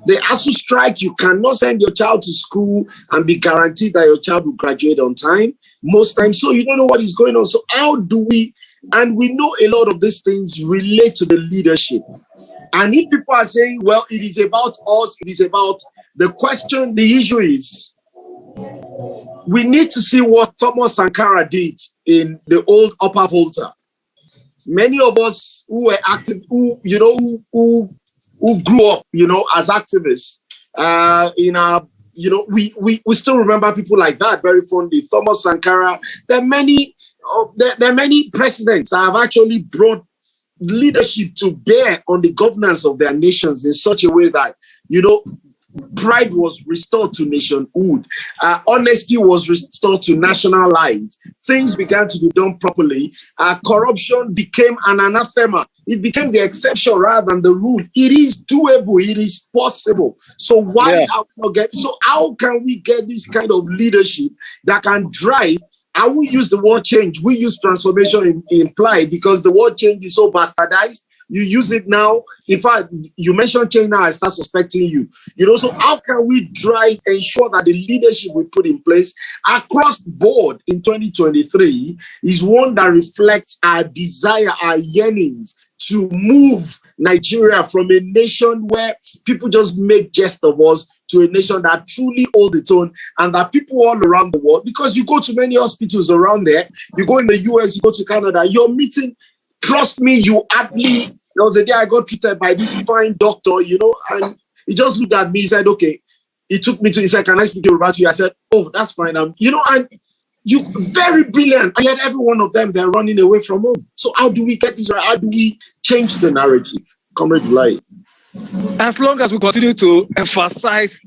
The ASU strike, you cannot send your child to school and be guaranteed that your child will graduate on time most times. So you don't know what is going on. So how do we, and we know a lot of these things relate to the leadership. And if people are saying, well, it is about us, it is about the question, the issue is, we need to see what Thomas Sankara did in the old Upper Volta. Many of us who were active, who grew up, you know, as activists, in our, you know, we still remember people like that very fondly. Thomas Sankara. There are many presidents that have actually brought leadership to bear on the governance of their nations in such a way that, you know, pride was restored to nationhood. Honesty was restored to national life. Things began to be done properly. Corruption became an anathema. It became the exception rather than the rule. It is doable. It is possible. So why how can we get this kind of leadership that can drive? I will use the word change. We use transformation in PLIDE because the word change is so bastardized. You use it now. In fact, you mention change now, I start suspecting you. You know, so how can we ensure that the leadership we put in place across the board in 2023 is one that reflects our desire, our yearnings to move Nigeria from a nation where people just make jest of us to a nation that truly holds its own, and that people all around the world, because you go to many hospitals around there, you go in the US, you go to Canada, you're meeting. Trust me, there was a day I got treated by this fine doctor, you know, and he just looked at me, he said, okay, he said, can I speak Yoruba to you? I said, oh, that's fine. You know, and you very brilliant. And yet every one of them, they're running away from home. So how do we get this right? How do we change the narrative? Comrade Ulayi. As long as we continue to emphasize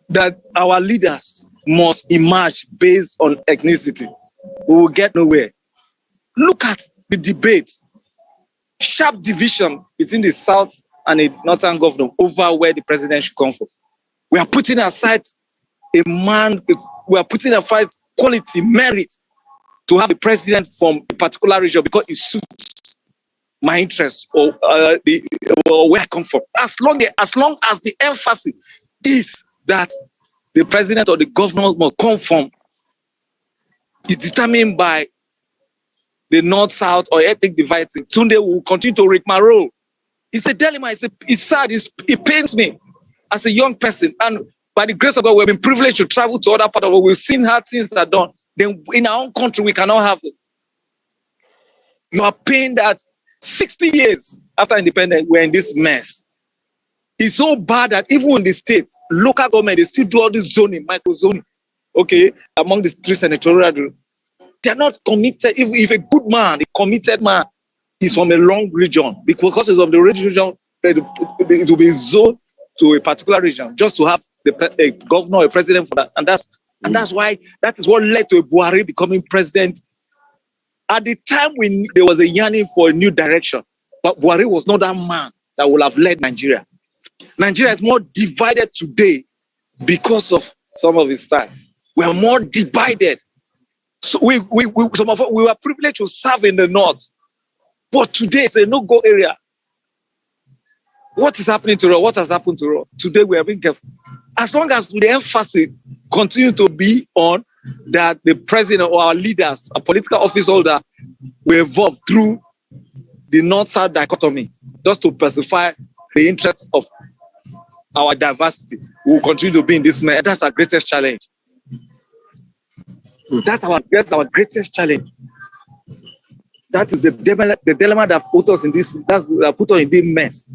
that our leaders must emerge based on ethnicity, we will get nowhere. Look at the debate, sharp division between the South and the Northern governor over where the president should come from. We are putting aside we are putting aside quality, merit to have a president from a particular region because it suits my interests or where I come from. As long as the emphasis is that the president or the governor must come from, is determined by the North-South or ethnic divide, Tunde will continue to rigmarole. It's a dilemma. It's sad. It pains me as a young person. And by the grace of God, we've been privileged to travel to other parts of the world. We've seen how things are done. Then in our own country, we cannot have it. You are pained that 60 years after independence, we're in this mess. It's so bad that even in the state, local government, they still do all this zoning, micro-zoning, okay, among the 3 senatorial. They're not committed. If a good man, a committed man, is from a long region, because it's of the region, it will be zoned to a particular region just to have a governor, a president for that. And that's why that is what led to Buhari becoming president. At the time when there was a yearning for a new direction, but Buhari was not that man that would have led Nigeria. Nigeria is more divided today because of some of his time. We are more divided. So some of us, we were privileged to serve in the north, but today it's a no-go area. What is happening to us? What has happened to us? Today we are being careful. As long as the emphasis continue to be on that the president or our leaders, a political office holder, were evolved through the North-South dichotomy, just to pacify the interests of our diversity. We will continue to be in this mess. That's our greatest challenge. That's our greatest challenge. That is the dilemma that put us in this. That put us in this mess.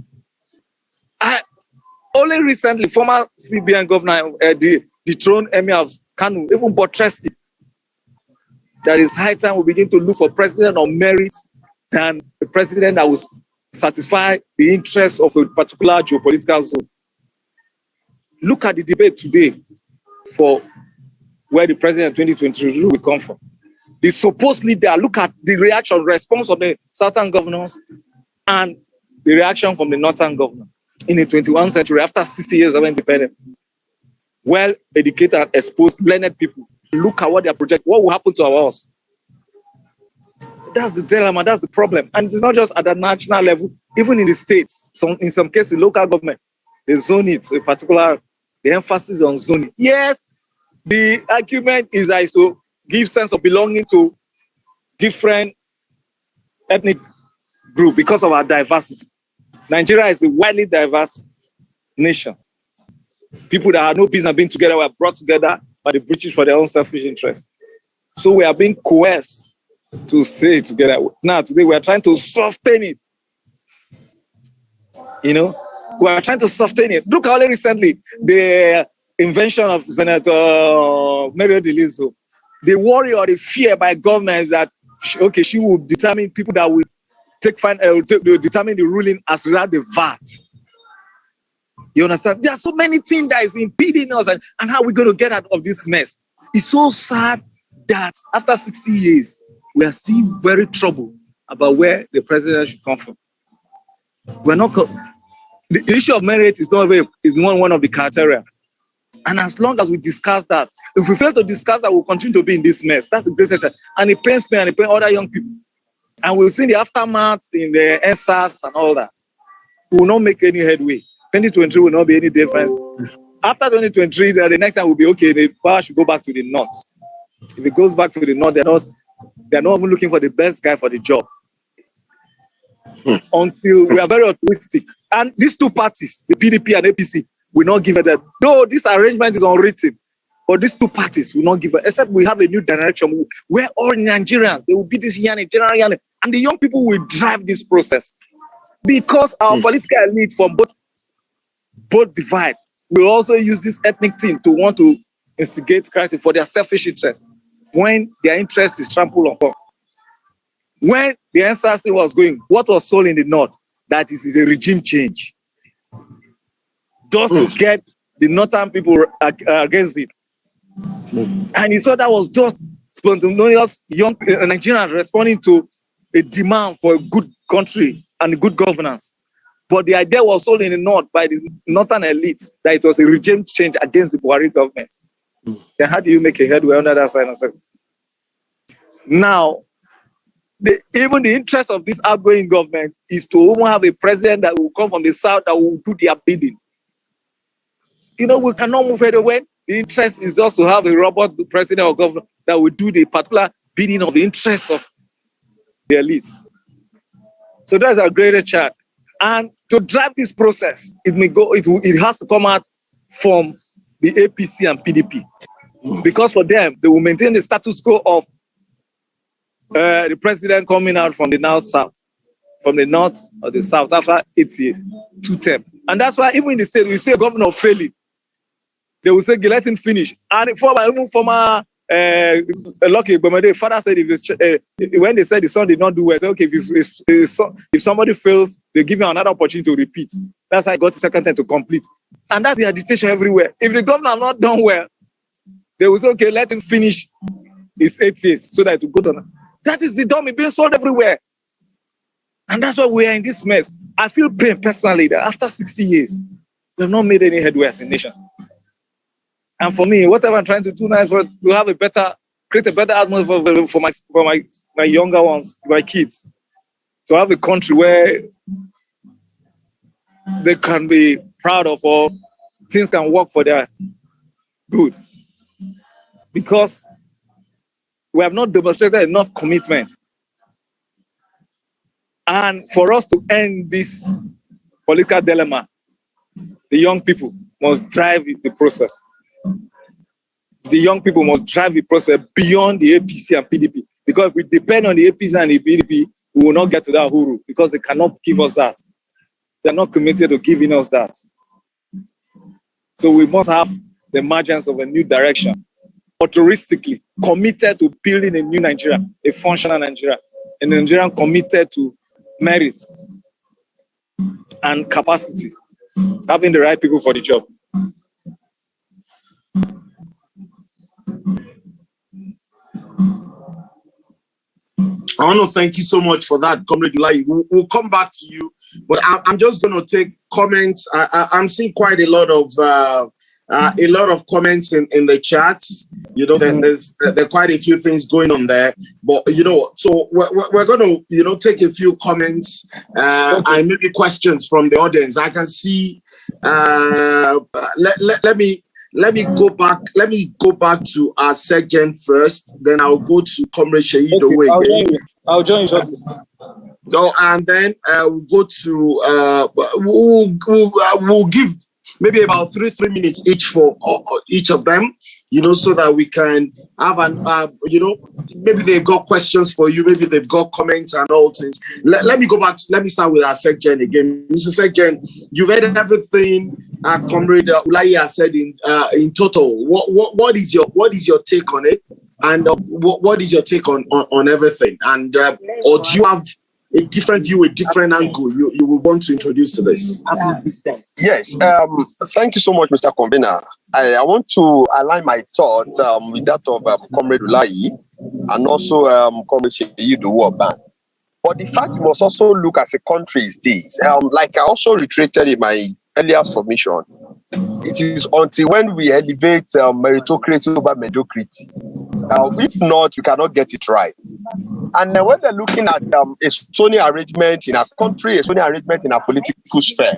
Only recently, former CBN governor, the dethroned Emir of Kano, even buttressed it. That is high time we begin to look for president on merit than a president that will satisfy the interests of a particular geopolitical zone. Look at the debate today for where the president 2023 will come from. The supposed leader, look at the reaction, response of the southern governors and the reaction from the northern governor in the 21st century after 60 years of independence. Well-educated, exposed, learned people. Look at what they are projecting. What will happen to our house? That's the dilemma, that's the problem. And it's not just at the national level, even in the states, in some cases, local government, they zone it to a particular, the emphasis on zoning. Yes, the argument is that to give sense of belonging to different ethnic group because of our diversity. Nigeria is a widely diverse nation. People that had no business being together were brought together by the British for their own selfish interest. So we are being coerced to stay together. Now, today, we are trying to soften it. You know, we are trying to soften it. Look how recently the invention of Senator Mario Delizo, the worry or the fear by government is that, she will determine people that will determine the ruling as without the VAT. You understand? There are so many things that is impeding us and how we're going to get out of this mess. It's so sad that after 60 years, we are still very troubled about where the president should come from. We're not. The issue of merit is not one of the criteria. And as long as we discuss that, if we fail to discuss that, we'll continue to be in this mess. That's the greatest. And it pains me and it pains other young people. And we'll see the aftermath in the NSAS and all that. We will not make any headway. 2023 will not be any difference. After 2023, the next time will be okay. The power should go back to the north. If it goes back to the north, they're not even looking for the best guy for the job. Until we are very optimistic. And these two parties, the PDP and APC, will not give it that. Though this arrangement is unwritten, but these two parties will not give it, except we have a new direction where all Nigerians, they will be this general Yanni, and the young people will drive this process. Because our political elite from both divide will also use this ethnic thing to want to instigate crisis for their selfish interest when their interest is trampled upon. When the NSAS was going, what was sold in the north? That is a regime change. Just to get the northern people against it. And he saw that was just spontaneous young Nigerians responding to a demand for a good country and good governance. But the idea was sold in the north by the northern elites that it was a regime change against the Buhari government. Then how do you make a headway under that side of service? Now, even the interest of this outgoing government is to even have a president that will come from the south that will do their bidding. You know, we cannot move anywhere. The interest is just to have a robot president or governor that will do the particular bidding of the interests of the elites. So that's our greatest challenge. And to drive this process, it has to come out from the APC and PDP. Because for them, they will maintain the status quo of the president coming out from the north-south, from the north or the south after 8 years, 2 terms. And that's why even in the state, we say governor failing. They will say, let him finish. And even former Lucky Gbemede, father said, when they said the son did not do well, say, okay, if somebody fails, they give him another opportunity to repeat. That's how I got the second time to complete. And that's the agitation everywhere. If the governor has not done well, they will say, okay, let him finish his 8 years so that it will go to. That is the dummy being sold everywhere. And that's why we are in this mess. I feel pain personally that after 60 years, we have not made any headway as a nation. And for me, whatever I'm trying to do now is to have create a better atmosphere for my younger ones, my kids. To have a country where they can be proud of or things can work for their good. Because we have not demonstrated enough commitment. And for us to end this political dilemma, the young people must drive the process. The young people must drive the process beyond the APC and PDP. Because if we depend on the APC and the PDP, we will not get to that huru because they cannot give us that. They're not committed to giving us that. So we must have the emergence of a new direction, altruistically committed to building a new Nigeria, a functional Nigeria, a Nigerian committed to merit and capacity, having the right people for the job. I want to thank you so much for that, Comrade Ulayi. We'll come back to you, but I'm just going to take comments. I'm seeing quite a lot of comments in the chat. You know, there are quite a few things going on there. But you know, so we're going to take a few comments and maybe questions from the audience. I can see. Let me go back. Let me go back to our section first. Then I'll go to Comrade Sheyi away. I'll join you shortly. No, and then we'll go to we'll give maybe about three minutes each for each of them. You know, so that we can have an maybe they've got questions for you, maybe they've got comments and all things. Let me go back. Let me start with our section again, Mr. Section. You've heard everything Comrade Ulayi has said in total. What is your take on it, and what is your take on everything? And or do you have a different view, a different angle you will want to introduce to this? Yes, thank you so much, Mr. Convener. I want to align my thoughts with that of Comrade Ulayi and also Comrade Sheyi. But the fact we must also look as a country is this. Like I also reiterated in my earlier submission, it is until when we elevate meritocracy over mediocrity. If not, you cannot get it right. And when they're looking at a Sony arrangement in a country, a Sony arrangement in a political sphere,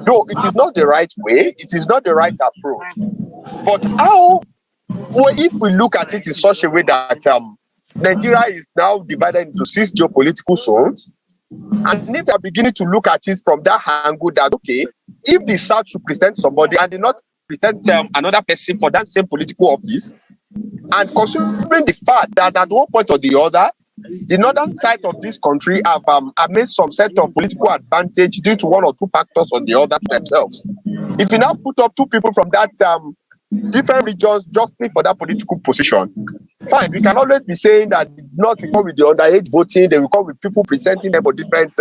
though it is not the right way, it is not the right approach. But if we look at it in such a way that Nigeria is now divided into 6 geopolitical zones, and if they are beginning to look at it from that angle, that okay, if the South should present somebody and they not present another person for that same political office, and considering the fact that at one point or the other, the northern side of this country have made some set of political advantage due to one or two factors or the other themselves. If you now put up 2 people from that different regions just for that political position, fine, we can always be saying that not because with the underage voting, they will come with people presenting them for different,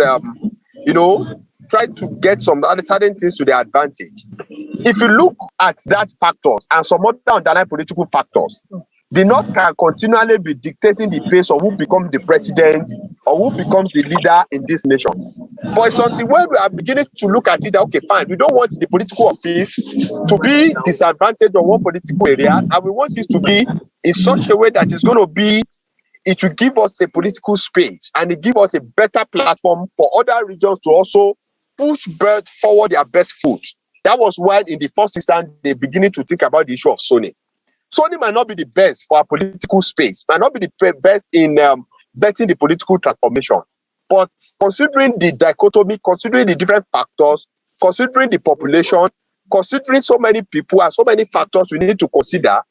try to get some other certain things to their advantage. If you look at that factors and some other underlying political factors, the North can continually be dictating the pace of who becomes the president or who becomes the leader in this nation. But it's until when we are beginning to look at it, okay, fine, we don't want the political office to be disadvantaged on one political area, and we want it to be in such a way that it's going to be, it will give us a political space and it give us a better platform for other regions to also push forward their best foot. That was why in the first instance, they're beginning to think about the issue of Sony. Sony might not be the best for our political space, might not be the best in betting the political transformation. But considering the dichotomy, considering the different factors, considering the population, considering so many people and so many factors we need to consider,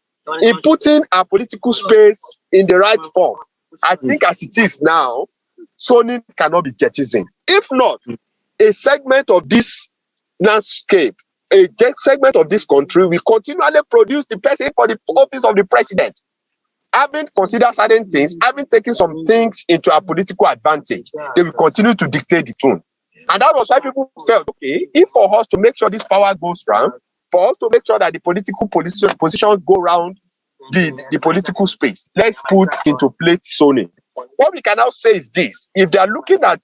in putting our political space in the right form, I think as it is now, Sony cannot be jettisoned. If not, a segment of this landscape, a segment of this country will continually produce the person for the office of the president. Having considered certain things, having taken some things into our political advantage, they will continue to dictate the tune. And that was why people felt, okay, if for us to make sure this power goes round, for us to make sure that the political positions go round the political space, let's put into place Sony. What we can now say is this: if they are looking at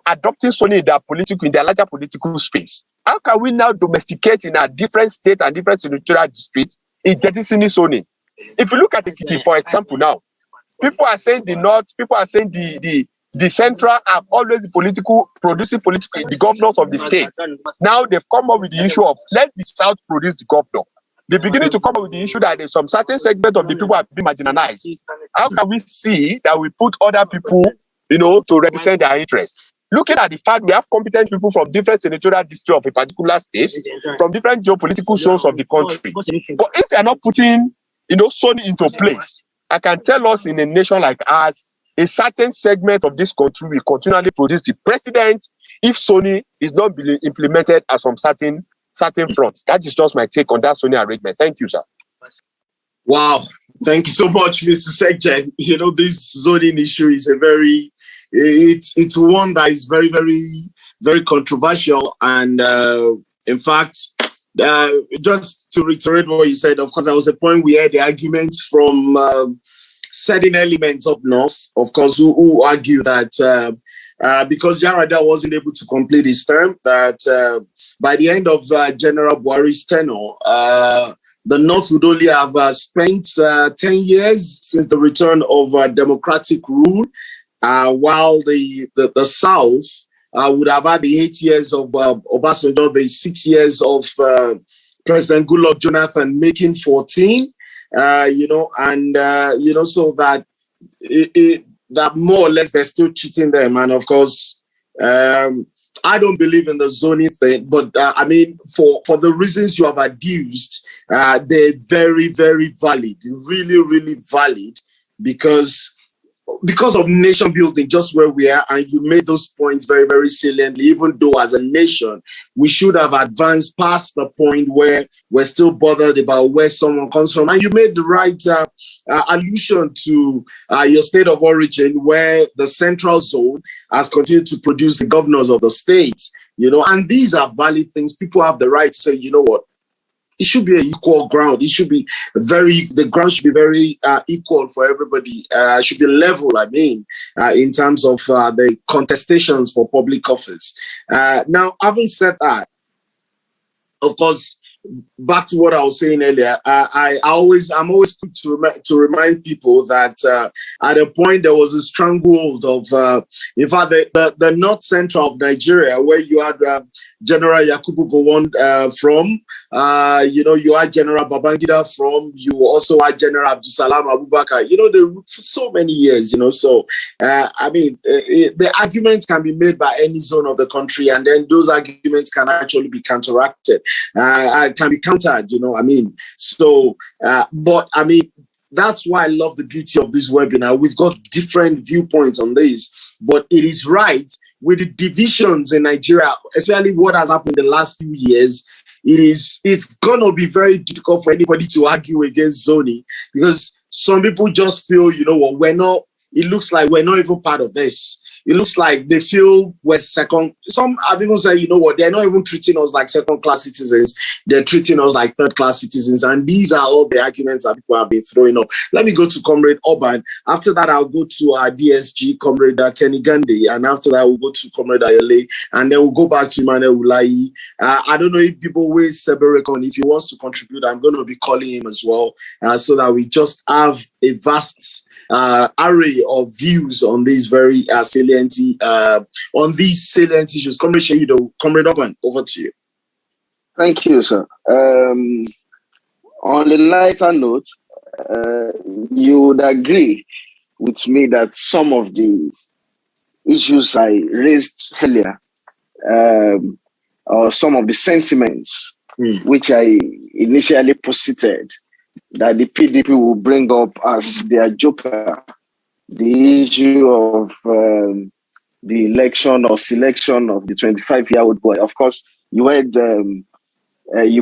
adopting Sony in their larger political space, how can we now domesticate in a different state and different senatorial districts in jettisoning Sony? If you look at Ekiti, for example, now, people are saying the North, people are saying the Central have always producing the governors of the state. Now they've come up with the issue of let the South produce the governor. they're beginning to come up with the issue that there's some certain segment of the people are being marginalized. How can we see that we put other people, to represent their interests? Looking at the fact we have competent people from different senatorial districts of a particular state, from different geopolitical zones of the country. But if you are not putting, Sony into place, I can tell us in a nation like ours, a certain segment of this country will continually produce the president if Sony is not being implemented at some certain fronts. That is just my take on that Sony arrangement. Thank you, sir. Wow. Thank you so much, Mr. Sekjen. This zoning issue is it's one that is very, very, very controversial. And in fact, just to reiterate what you said, of course, there was a point we had the arguments from certain elements up north, of course, who argue that because Yar'Adua wasn't able to complete his term, that by the end of General Buhari's tenure, the North would only have spent 10 years since the return of democratic rule, while the South would have had the 8 years of Obasanjo, the 6 years of President Goodluck Jonathan, making 14, so that that more or less they're still cheating them. And of course, I don't believe in the zoning thing, but I mean, for the reasons you have adduced, they're very, very valid, really, really valid, because of nation building, just where we are, and you made those points very, very saliently, even though as a nation, we should have advanced past the point where we're still bothered about where someone comes from. And you made the right allusion to your state of origin, where the central zone has continued to produce the governors of the states, and these are valid things. People have the right to say, you know what, it should be an equal ground. It should be the ground should be very equal for everybody. Should be level, in terms of the contestations for public office. Now, having said that, of course, back to what I was saying earlier, I'm always quick to remind people that at a point there was a stranglehold of, in fact, the north central of Nigeria, where you had General Yakubu Gowon from, you had General Babangida from, you also had General Abdusalam Abubakar, for so many years, so, the arguments can be made by any zone of the country, and then those arguments can actually be counteracted. Can be countered, So, but that's why I love the beauty of this webinar. We've got different viewpoints on this, but it is right with the divisions in Nigeria, especially what has happened in the last few years. It's gonna be very difficult for anybody to argue against zoning, because some people just feel, it looks like we're not even part of this. It looks like they feel we're second. Some have even said, they're not even treating us like second-class citizens. They're treating us like third-class citizens. And these are all the arguments that people have been throwing up. Let me go to Comrade Urban. After that, I'll go to our DSG, Comrade Kenny Gandhi. And after that, we'll go to Comrade Ayole. And then we'll go back to Emmanuel Ulayi. I don't know if people will Seberekon. If he wants to contribute, I'm going to be calling him as well, so that we just have a vast array of views on these very salient issues. Comrade Sheyido, Comrade Urban, over to you. Thank you, sir. On the lighter note, you would agree with me that some of the issues I raised earlier, or some of the sentiments which I initially posited, that the PDP will bring up as their joker, the issue of the election or selection of the 25-year-old boy. Of course, you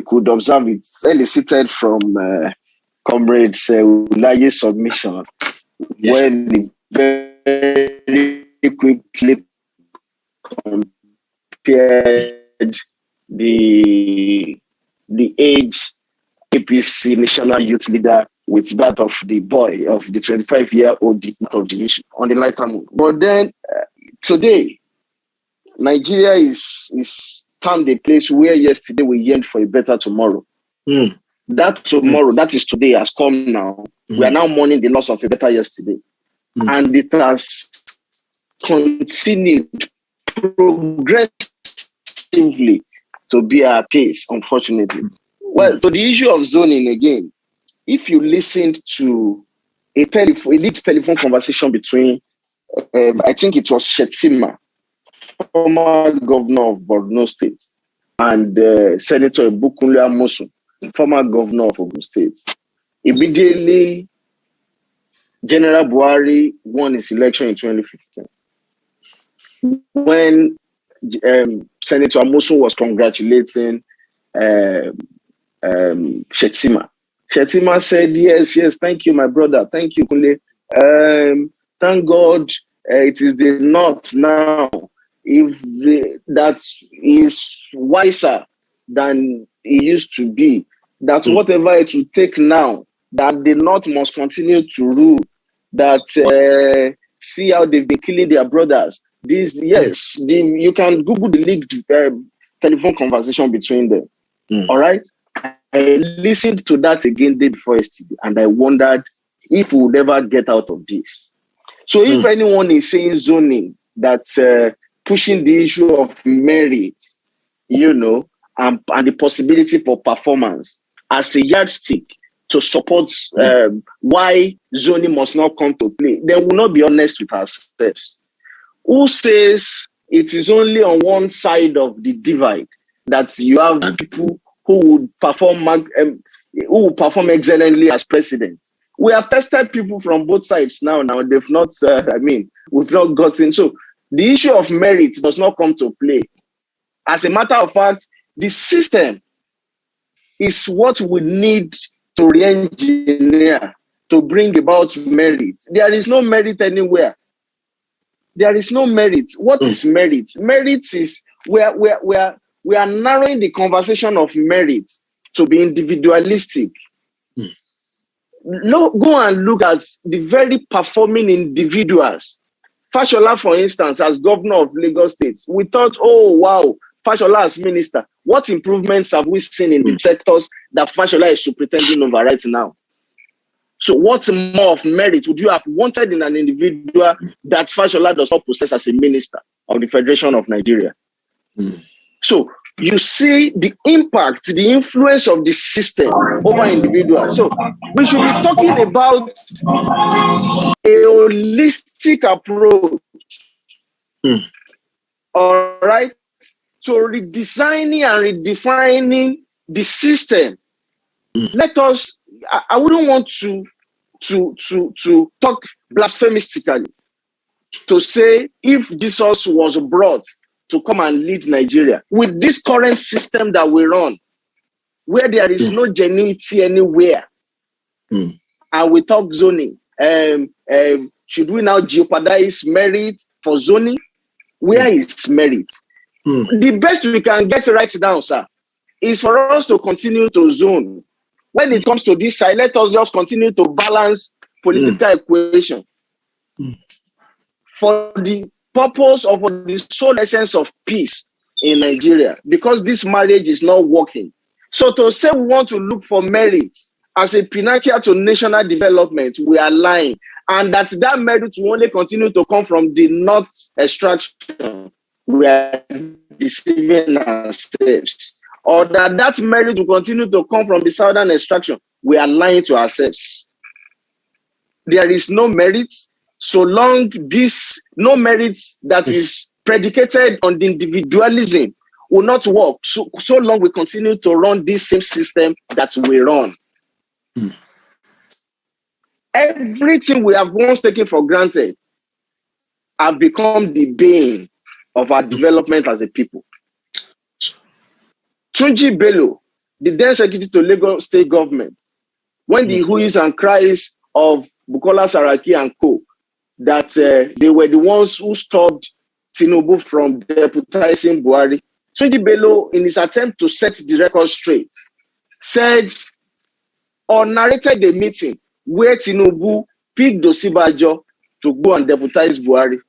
could observe it elicited from Comrade Ulayi's submission, when he very quickly compared the age APC National Youth Leader with that of the boy, of the 25-year-old of the issue on the lighter note. But then today, Nigeria is termed a place where yesterday we yearned for a better tomorrow. That tomorrow, that is today, has come now. We are now mourning the loss of a better yesterday. And it has continued progressively to be our pace, unfortunately. Well, to the issue of zoning again, if you listened to a leaked telephone conversation between, I think it was Shettima, former governor of Borno State, and Senator Bukunle Amosun, former governor of Ogun State. Immediately, General Buhari won his election in 2015. When Senator Amosun was congratulating Shettima, Shettima said, yes, thank you, my brother. Thank you, Kunle. Thank God it is the North now. That is wiser than it used to be. That whatever it will take now, that the North must continue to rule. That see how they've been killing their brothers. You can Google the leaked telephone conversation between them. All right? I listened to that again day before yesterday, and I wondered if we would ever get out of this. So if anyone is saying zoning, that's pushing the issue of merit, and the possibility for performance as a yardstick to support why zoning must not come to play, then we will not be honest with ourselves. Who says it is only on one side of the divide that you have people who would perform excellently as president? We have tested people from both sides now. They've not, we've not gotten. So the issue of merit does not come to play. As a matter of fact, the system is what we need to re-engineer to bring about merit. There is no merit anywhere. There is no merit. What is merit? Merit is we are narrowing the conversation of merit to be individualistic. Go and look at the very performing individuals. Fashola, for instance, as governor of Lagos State, we thought, oh, wow, Fashola as minister. What improvements have we seen in the sectors that Fashola is superintending over right now? So what more of merit would you have wanted in an individual that Fashola does not possess as a minister of the Federation of Nigeria? So you see the impact, the influence of the system over individuals. So we should be talking about a holistic approach, all right, to redesigning and redefining the system. Let us, I wouldn't want to talk blasphemistically, to say if Jesus was brought to come and lead Nigeria with this current system that we run, where there is no genuinity anywhere, and we talk zoning, should we now jeopardize merit for zoning? Where is merit? The best we can get right now, sir, is for us to continue to zone. When it comes to this side, let us just continue to balance political equation for the purpose of the sole essence of peace in Nigeria, because this marriage is not working. So to say we want to look for merit as a pinnacle to national development, we are lying. And that merit will only continue to come from the North extraction. We are deceiving ourselves. Or that merit will continue to come from the Southern extraction. We are lying to ourselves. There is no merit so long no merit that is predicated on the individualism will not work. So long we continue to run this same system that we run. Everything we have once taken for granted have become the bane of our development as a people. Tunji Bello, the then secretary to Lagos State government, when the who's and cries of Bukola Saraki and co, that they were the ones who stopped Tinubu from deputizing Buhari, Tunji Bello, in his attempt to set the record straight, said or narrated a meeting where Tinubu picked Osibajo to go and deputize Buhari.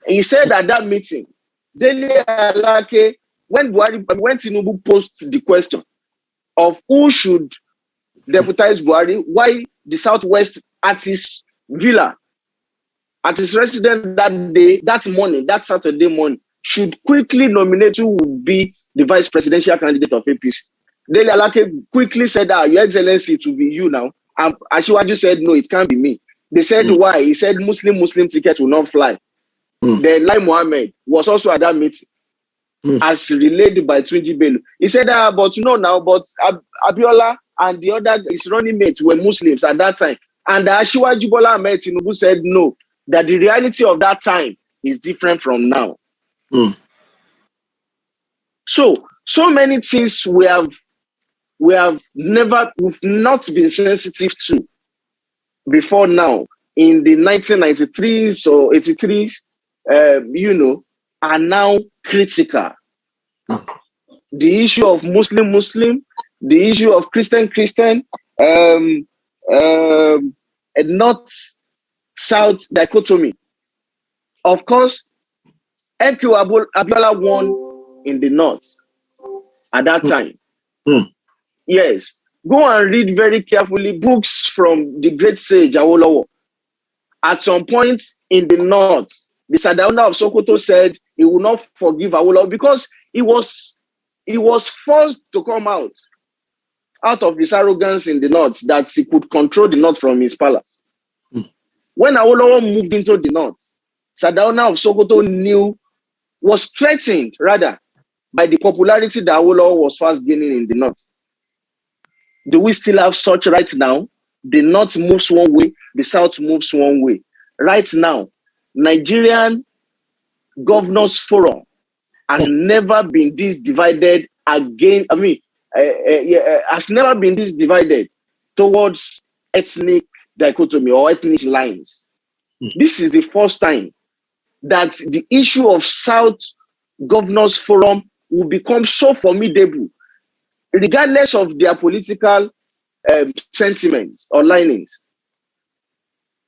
And he said at that meeting, Dele Alake, when Tinubu posed the question of who should deputize Buhari, why the Southwest at his villa, at his residence that Saturday morning, should quickly nominate who would be the vice presidential candidate of APC. Dele Alake quickly said, Your Excellency, it will be you now. And Asiwaju said, no, it can't be me. They said, why? He said, Muslim ticket will not fly. Then Lai Mohammed was also at that meeting, as relayed by Tunji Bello. He said, but Abiola and the other his running mates were Muslims at that time. And Asiwaju Bola Ahmed Tinubu said, no, that the reality of that time is different from now. So many things we've not been sensitive to before now in the 1993s or 83s, are now critical. The issue of Muslim, the issue of Christian, North-South dichotomy. Of course, MQ Abiola won in the North at that time. Yes. Go and read very carefully books from the great sage Awolowo. At some point in the North, the Sardauna of Sokoto said he will not forgive Awolowo because he was forced to come out of his arrogance in the North that he could control the North from his palace. When Awolowo moved into the North, Sardauna of Sokoto was threatened rather by the popularity that Awolowo was fast gaining in the North. Do we still have such right now? The North moves one way, the South moves one way. Right now, Nigerian Governors Forum has never been this divided again. Has never been this divided towards ethnic dichotomy or ethnic lines. This is the first time that the issue of South Governors Forum will become so formidable, regardless of their political sentiments or linings.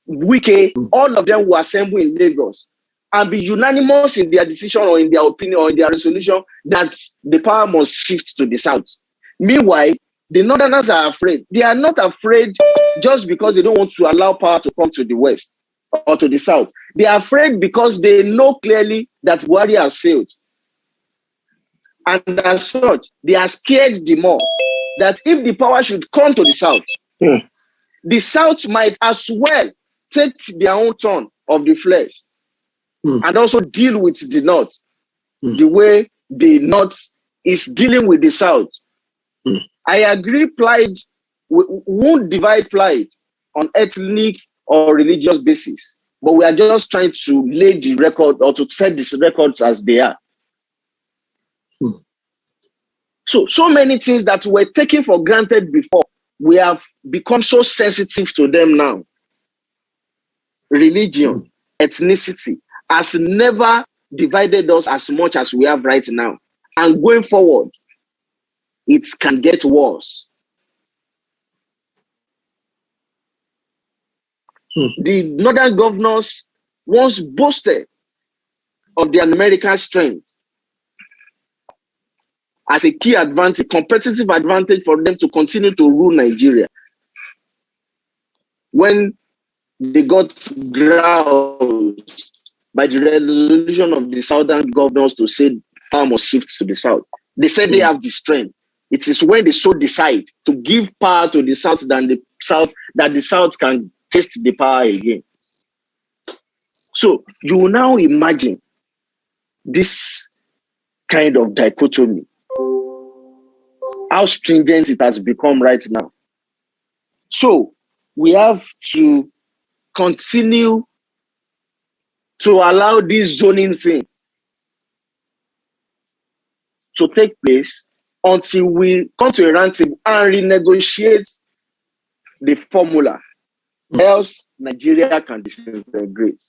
Wike, all of them will assemble in Lagos and be unanimous in their decision or in their opinion or in their resolution that the power must shift to the South. Meanwhile, the Northerners are afraid. They are not afraid just because they don't want to allow power to come to the West or to the South. They are afraid because they know clearly that Buhari has failed. And as such, they are scared the more that if the power should come to the South, the South might as well take their own turn of the flesh and also deal with the North the way the North is dealing with the South. I agree, PLIDE, we won't divide PLIDE on ethnic or religious basis, but we are just trying to lay the record or to set these records as they are. So many things that were taken for granted before, we have become so sensitive to them now. Religion, ethnicity has never divided us as much as we have right now. And going forward, it can get worse. The northern governors once boasted of their numerical strength as a key advantage, competitive advantage for them to continue to rule Nigeria. When they got groused by the resolution of the southern governors to say power must shift to the South, they said they have the strength. It is when they so decide to give power to the South that the South can taste the power again. So you will now imagine this kind of dichotomy, how stringent it has become right now. So we have to continue to allow this zoning thing to take place until we come to a round table and renegotiate the formula. Else, Nigeria can disintegrate.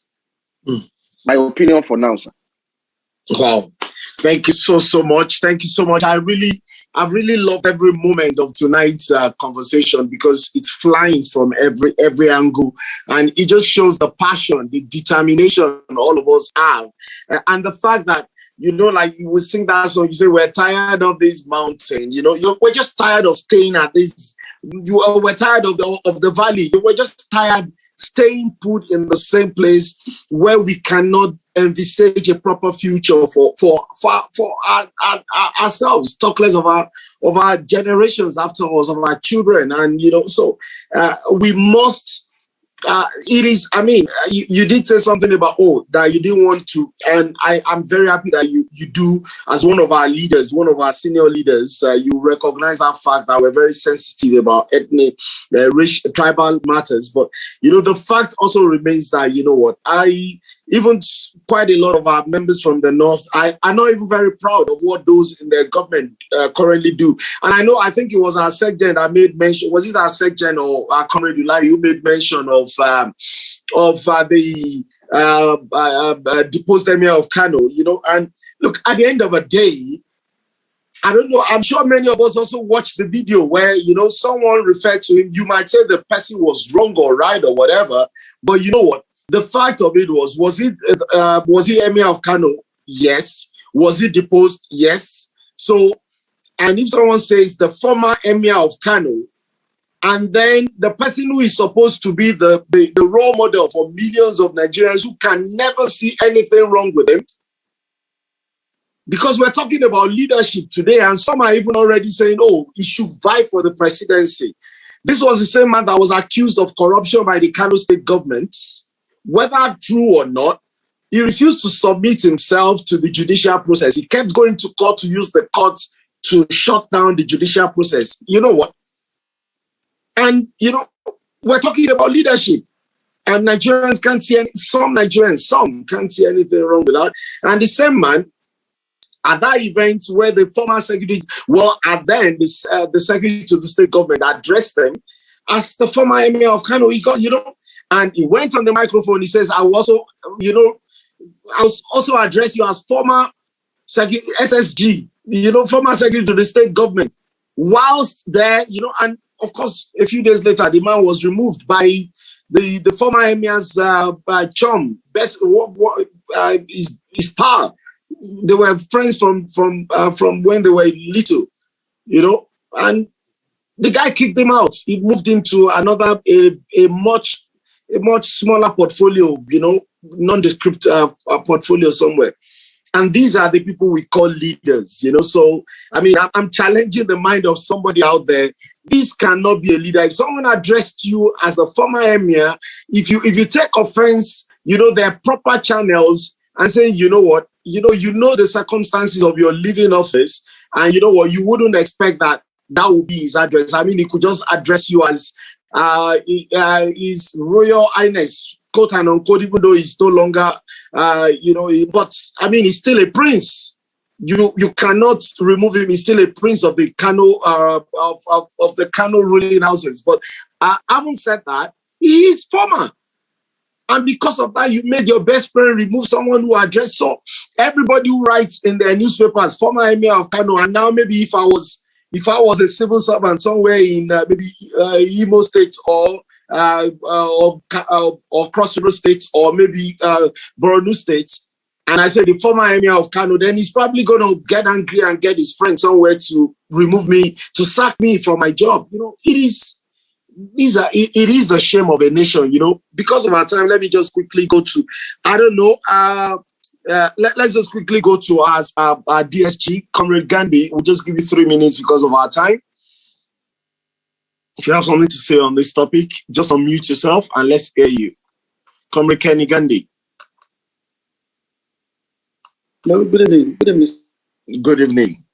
My opinion for now, sir. Wow. Thank you so much. Thank you so much. I've really loved every moment of tonight's conversation because it's flying from every angle, and it just shows the passion, the determination all of us have, and the fact that, you know, like you would sing that song, you say, we're tired of this mountain, you know, we're just tired of staying at this, we're tired of the valley, we're just tired staying put in the same place where we cannot envisage a proper future for ourselves, talk less of our generations after us, of our children. And, so we must, it is, I mean, you did say something about, that you didn't want to, and I'm very happy that you do, as one of our leaders, one of our senior leaders, you recognize that fact that we're very sensitive about ethnic, racial, tribal matters. But, the fact also remains that, even quite a lot of our members from the North are not even very proud of what those in the government currently do. And I think it was our SecGen that made mention, was it our SecGen or our Comrade Ulayi who made mention of the deposed Emir of Kano, and look, at the end of the day, I don't know, I'm sure many of us also watched the video where, someone referred to him. You might say the person was wrong or right or whatever, but you know what? The fact of it was he Emir of Kano? Yes. Was he deposed? Yes. So, and if someone says the former Emir of Kano, and then the person who is supposed to be the role model for millions of Nigerians who can never see anything wrong with him, because we're talking about leadership today, and some are even already saying, he should vie for the presidency. This was the same man that was accused of corruption by the Kano state government. Whether true or not, he refused to submit himself to the judicial process. He kept going to court to use the courts to shut down the judicial process. You know what? And, we're talking about leadership. And Nigerians can't see some can't see anything wrong with that. And the same man, at that event where the former secretary, the secretary to the state government addressed them as the former Emir of Kano, he got, and he went on the microphone. He says, I was also address you as former secretary, SSG, former secretary to the state government. Whilst there, and of course, a few days later, the man was removed by the former emir's chum, his pal. They were friends from when they were little, and the guy kicked him out. He moved into another, a much smaller portfolio, nondescript portfolio somewhere. And these are the people we call leaders, So, I mean, I'm challenging the mind of somebody out there. This cannot be a leader. If someone addressed you as a former emir, if you take offense, there are proper channels and say, you know what, the circumstances of your living office, and you know what, you wouldn't expect that would be his address. I mean, he could just address you as His Royal Highness, quote and unquote, even though he's no longer, but I mean, he's still a prince. You cannot remove him. He's still a prince of the Kano of the Kano ruling houses. But having said that, he is former. And because of that, you made your best friend remove someone who addressed. So everybody who writes in their newspapers, former Emir of Kano, and now maybe if I was a civil servant somewhere in maybe Imo State or Cross River State or maybe Borno State, and I said the former Emir of Kano, then he's probably going to get angry and get his friend somewhere to remove me, to sack me from my job. It is a shame of a nation. Because of our time, let me just quickly go to, let's just quickly go to our DSG, Comrade Gandhi. We'll just give you 3 minutes because of our time. If you have something to say on this topic, just unmute yourself and let's hear you. Comrade Kenny Gandhi. Hello, good evening. Good evening. Good evening.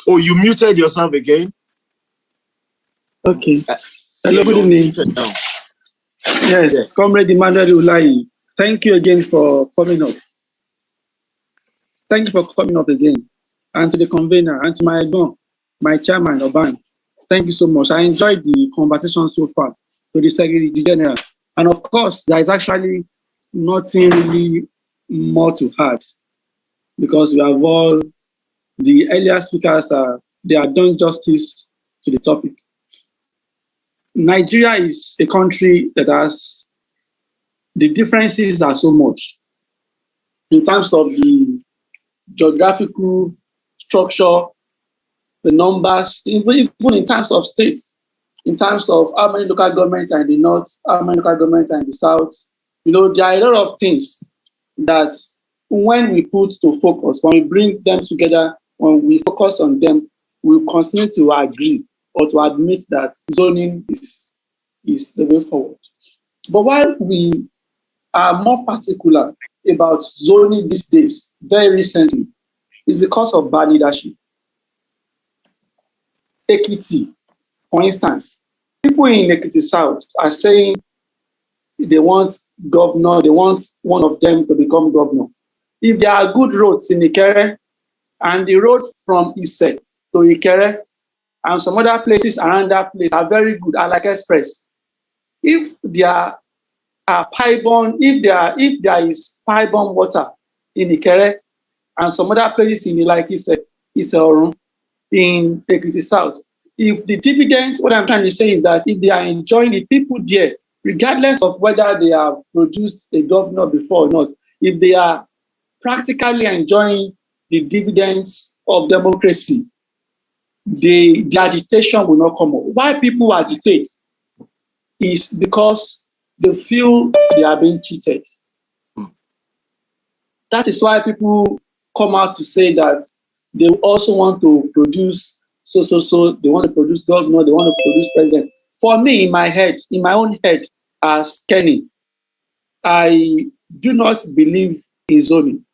Oh, you muted yourself again? Okay. Hello, good evening. Yes, yeah. Comrade EMMANUEL Ulayi, thank you again for coming up. Thank you for coming up again. And to the convener, and to my chairman, Oban, thank you so much. I enjoyed the conversation so far to the Secretary General. And of course, there is actually nothing really more to add because we have all, the earlier speakers, they are done justice to the topic. Nigeria is a country that has, the differences are so much in terms of the geographical structure, the numbers, even in terms of states. in terms of how many local governments are in the north, how many local governments are in the south. You know, there are a lot of things that when we put to focus, when we bring them together, when we focus on them, we continue to agree or to admit that zoning is the way forward. But while we are more particular about zoning these days, very recently, it's because of bad leadership. Ekiti, for instance, people in Ekiti South are saying they want governor, they want one of them to become governor. If there are good roads in Ikere, and the roads from Ise to Ikere, and some other places around that place are very good, are like express. If there are pipe-borne, if there is pipe-borne water in Ikere, and some other places in like Ise Orun, in Ekiti South, if the dividends, what I'm trying to say is that if they are enjoying the people there, regardless of whether they have produced a governor before or not, if they are practically enjoying the dividends of democracy, the agitation will not come up. Why people agitate is because they feel they are being cheated. That is why people come out to say that they also want to produce they want to produce governor, they want to produce president. For me, in my head, in my own head, as Kenny, I do not believe in zoning.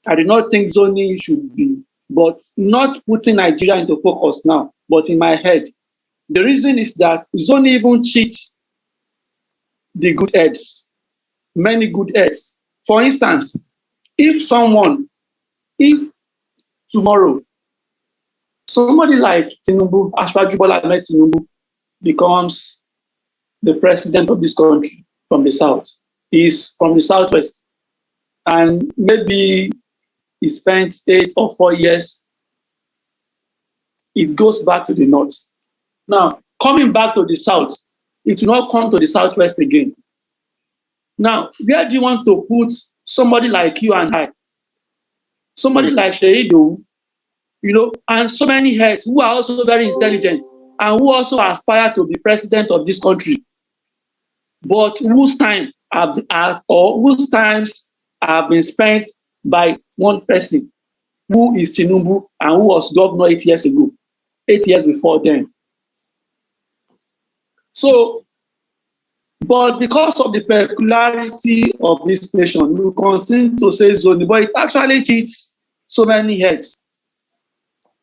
I do not think zoning should be, but not putting Nigeria into focus now, but in my head. The reason is that zoning even cheats the good heads, many good heads. For instance, if tomorrow, somebody like Tinubu, Asiwaju Bola Ahmed Tinubu, becomes the president of this country from the south, he's from the southwest, and maybe he spent 8 or 4 years, it goes back to the north. Now, coming back to the south, it will not come to the southwest again. Now, where do you want to put somebody like you and I? Somebody like Sheidu, you know, and so many heads who are also very intelligent and who also aspire to be president of this country, but whose times have been spent by one person, who is Tinubu and who was governor 8 years ago, 8 years before then. So, but because of the peculiarity of this nation, we continue to say zoning, but it actually cheats so many heads.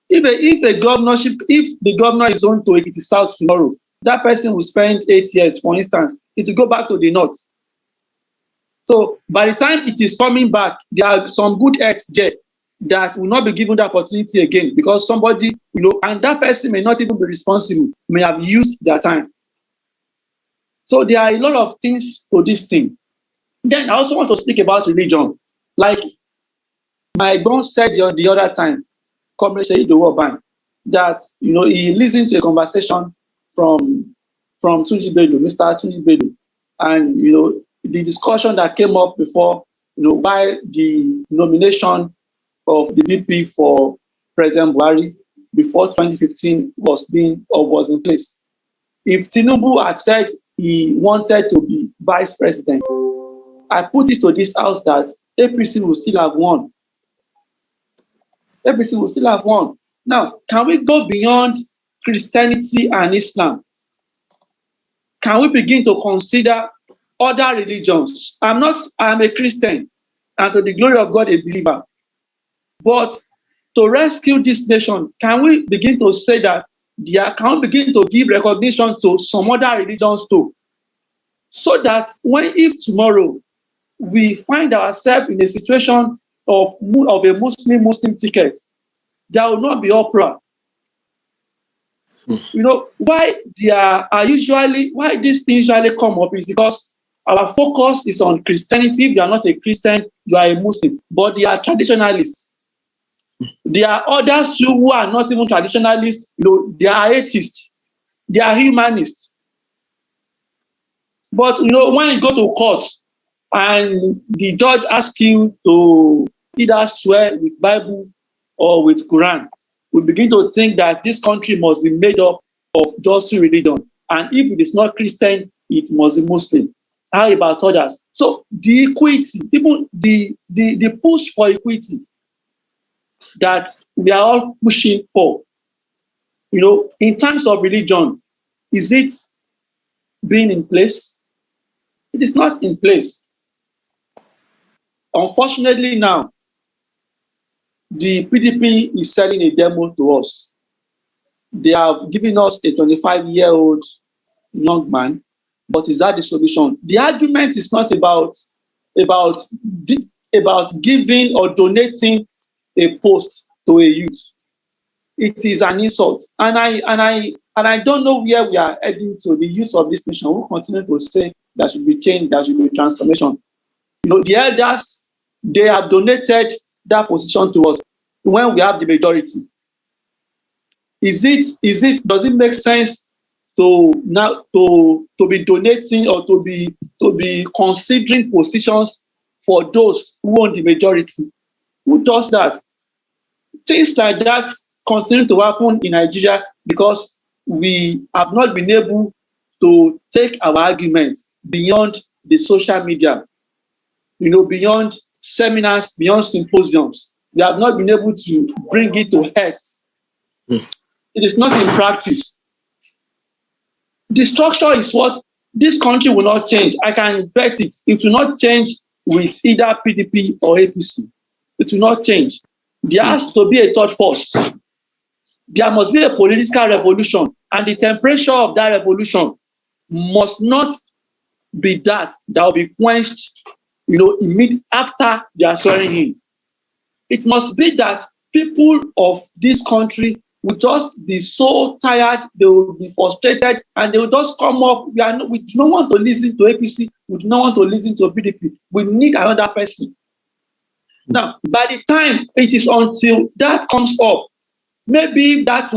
If the governor is zoned to Ekiti South tomorrow, that person will spend 8 years, for instance, it will go back to the north. So by the time it is coming back, there are some good heads there that will not be given the opportunity again because somebody, you know, and that person may not even be responsible, may have used their time. So there are a lot of things to this thing. Then I also want to speak about religion. Like my boss said the other time, COMRADE, that, you know, he listened to a conversation from Tunji Bello, Mr. Tunji Bello, and, you know, the discussion that came up before, you know, why the nomination of the VP for President Buhari before 2015 was in place. If Tinubu had said he wanted to be vice president, I put it to this house that APC will still have won. APC will still have won. Now, can we go beyond Christianity and Islam? Can we begin to consider other religions? I'm a Christian, and to the glory of God, a believer. But to rescue this nation, can we begin to say that can we begin to give recognition to some other religions too? So that if tomorrow we find ourselves in a situation of a Muslim ticket, there will not be uproar. You know, why these things usually come up is because our focus is on Christianity. If you are not a Christian, you are a Muslim. But they are traditionalists. There are others too who are not even traditionalists. You know, they are atheists. They are humanists. But, you know, when you go to court and the judge asks you to either swear with Bible or with Quran, we begin to think that this country must be made up of just religion. And if it is not Christian, it must be Muslim. How about others? So the equity, even the push for equity that we are all pushing for, in terms of religion, is it being in place? It is not in place. Unfortunately now, the PDP is selling a demo to us. They have given us a 25-year-old young man, but is that the solution? The argument is not about giving or donating a post to a youth. It is an insult, and I don't know where we are heading to. The youth of this nation will continue to say there should be change, there should be transformation. The elders, they have donated that position to us when we have the majority. Does it make sense to be donating or to be considering positions for those who own the majority? Who does that? Things like that continue to happen in Nigeria because we have not been able to take our arguments beyond the social media, beyond seminars, beyond symposiums. We have not been able to bring it to heads. It is not in practice. The structure is what this country will not change. I can bet it. It will not change with either PDP or APC. It will not change. There has to be a third force. There must be a political revolution, and the temperature of that revolution must not be that will be quenched, immediately after they are swearing in. It must be that people of this country will just be so tired, they will be frustrated, and they will just come up. We do not want to listen to APC, we do not want to listen to PDP. We need another person. Now, by the time it is until that comes up, maybe if that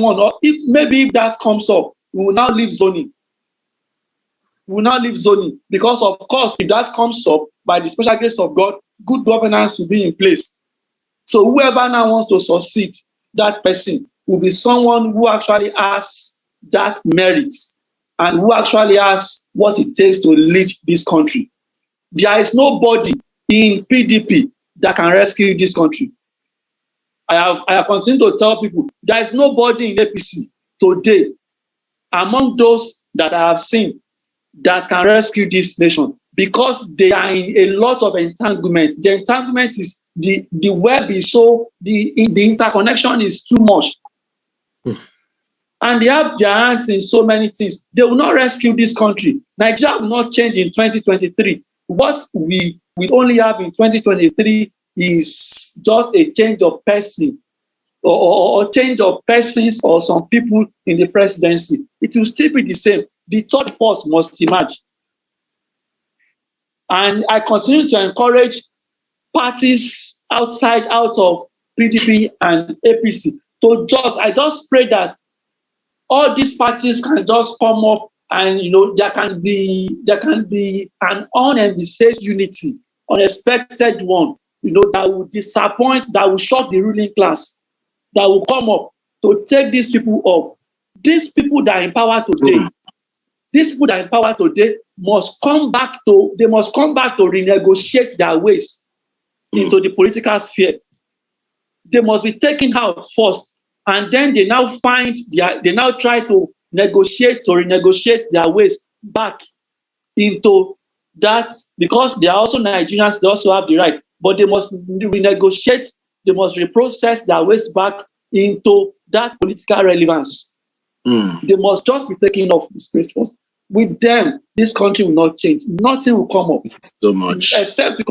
comes up, we will now leave zoning. We will now leave zoning because, of course, if that comes up, by the special grace of God, good governance will be in place. So whoever now wants to succeed, that person will be someone who actually has that merit and who actually has what it takes to lead this country. There is nobody in PDP that can rescue this country. I have continued to tell people there is nobody in APC today among those that I have seen that can rescue this nation because they are in a lot of entanglements. The entanglement is the web is so the interconnection is too much. And they have their hands in so many things. They will not rescue this country. Nigeria will not change in 2023. What we will only have in 2023 is just a change of person or change of persons or some people in the presidency. It will still be the same. The third force must emerge. And I continue to encourage parties out of PDP and APC I just pray that all these parties can just come up and there can be an unenvisaged unity, unexpected one, that will disappoint, that will shock the ruling class, that will come up to take these people off. These people that are in power today, must come back to renegotiate their ways into the political sphere. They must be taken out first, and then they now try to renegotiate their ways back into that, because they are also Nigerians, they also have the right, but they must renegotiate, they must reprocess their ways back into that political relevance. They must just be taken off the space first. With them, this country will not change. Nothing will come up. So much. Except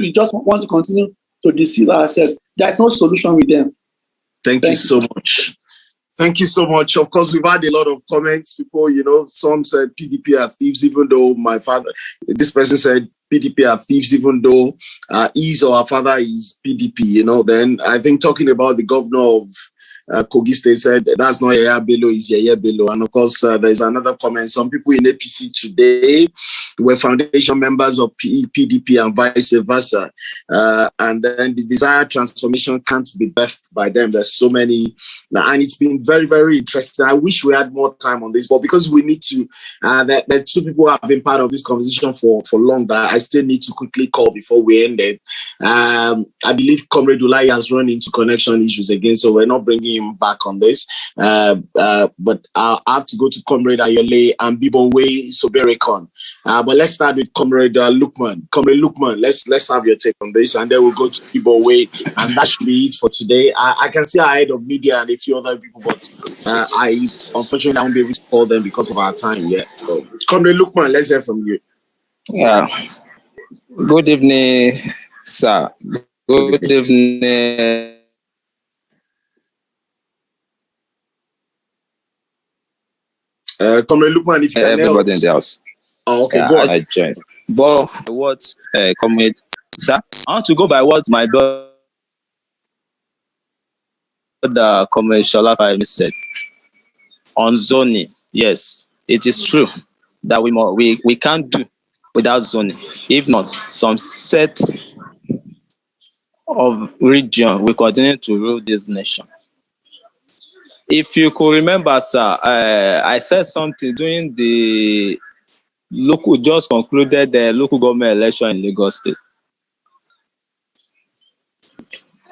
we just want to continue to deceive ourselves. There's no solution with them. Thank you so much. Thank you so much. Of course, we've had a lot of comments. People, some said PDP are thieves, even though this person said PDP are thieves, even though his or her father is PDP, Then I think talking about the governor of Kogi State said, that's not Yaya Bello, it's Yaya Bello. And of course, there's another comment. Some people in APC today were foundation members of PDP and vice versa. And then the desired transformation can't be birthed by them. There's so many. And it's been very, very interesting. I wish we had more time on this, but because we need to, the two people who have been part of this conversation for long, that I still need to quickly call before we end it. I believe Comrade Ulayi has run into connection issues again, so we're not bringing him back on this. But I have to go to Comrade Ayole and Bibowe Soberekon. But let's start with Comrade Lukman. Comrade Lukman, let's have your take on this, and then we'll go to Bibowe, and that should be it for today. I can see ahead of media and a few other people, but unfortunately I won't be able to call them because of our time yet. So, Comrade Lukman, let's hear from you. Yeah. Good evening, sir. Good evening. Comrade Lukman, if you can everybody in the house. Oh, okay, go on. I joined. But what, Comrade, sir? I want to go by what my brother, Comrade Shola said on zoning. Yes, it is true that we can't do without zoning. If not, some set of region will continue to rule this nation. If you could remember, sir, I said something during the just concluded the local government election in Lagos State.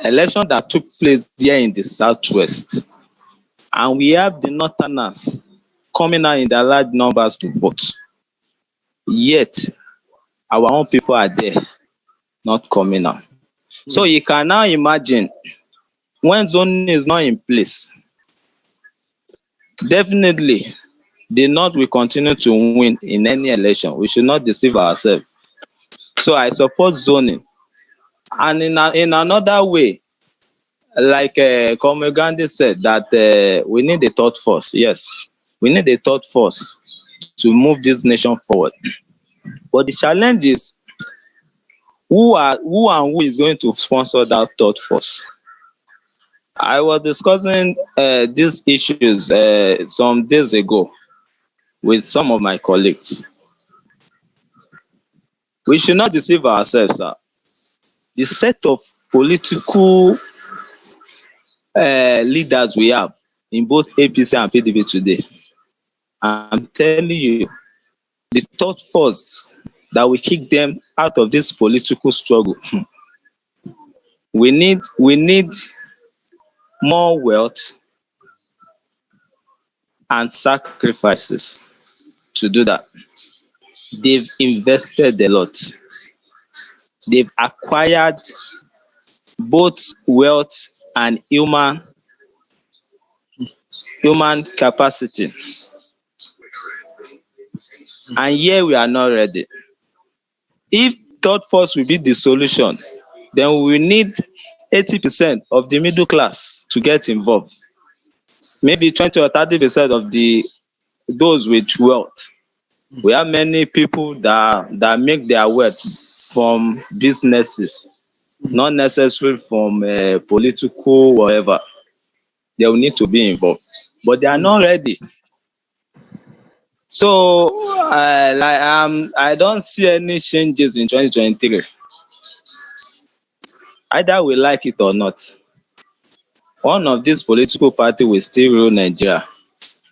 Election that took place here in the Southwest. And we have the Northerners coming out in their large numbers to vote. Yet, our own people are there, not coming out. So you can now imagine, when zoning is not in place, definitely the North will continue to win in any election. We should not deceive ourselves. So I support zoning. And in another way, like Comrade Gandhi said, that we need a thought force. Yes, we need a thought force to move this nation forward. But the challenge is, who is going to sponsor that thought force? I was discussing these issues some days ago with some of my colleagues. We should not deceive ourselves, sir. The set of political leaders we have in both APC and PDP today, I'm telling you, the thought force that will kick them out of this political struggle. We need more wealth and sacrifices to do that. They've invested a lot. They've acquired both wealth and human capacity. And here we are not ready. If thought force will be the solution, then we need 80% of the middle class to get involved. Maybe 20 or 30% of those with wealth. We have many people that make their wealth from businesses, not necessarily from political whatever. They will need to be involved, but they are not ready. So I don't see any changes in 2023. Either we like it or not, one of these political parties will still rule Nigeria.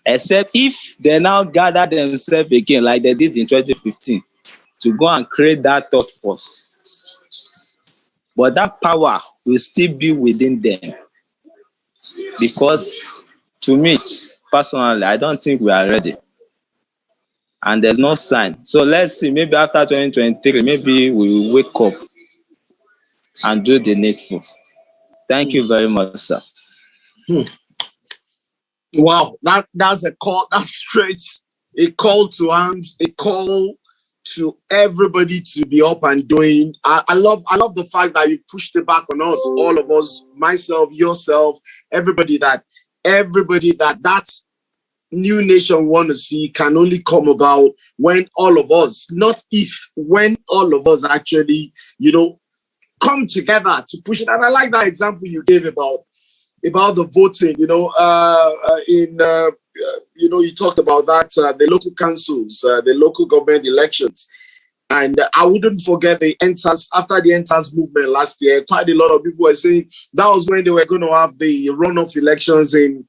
Except if they now gather themselves again, like they did in 2015, to go and create that thought force. But that power will still be within them. Because to me, personally, I don't think we are ready. And there's no sign. So let's see, maybe after 2023, maybe we will wake up and do the needful. Thank you very much, sir. Wow, that's a call. That's straight. A call to arms. A call to everybody to be up and doing. I love the fact that you pushed it back on us, all of us, myself, yourself, everybody that new nation want to see can only come about when all of us, not if, when all of us actually, come together to push it. And I like that example you gave about about the voting, you talked about that, the local councils, the local government elections. And I wouldn't forget the NSAS, after the NSAS movement last year, quite a lot of people were saying that was when they were going to have the runoff elections in,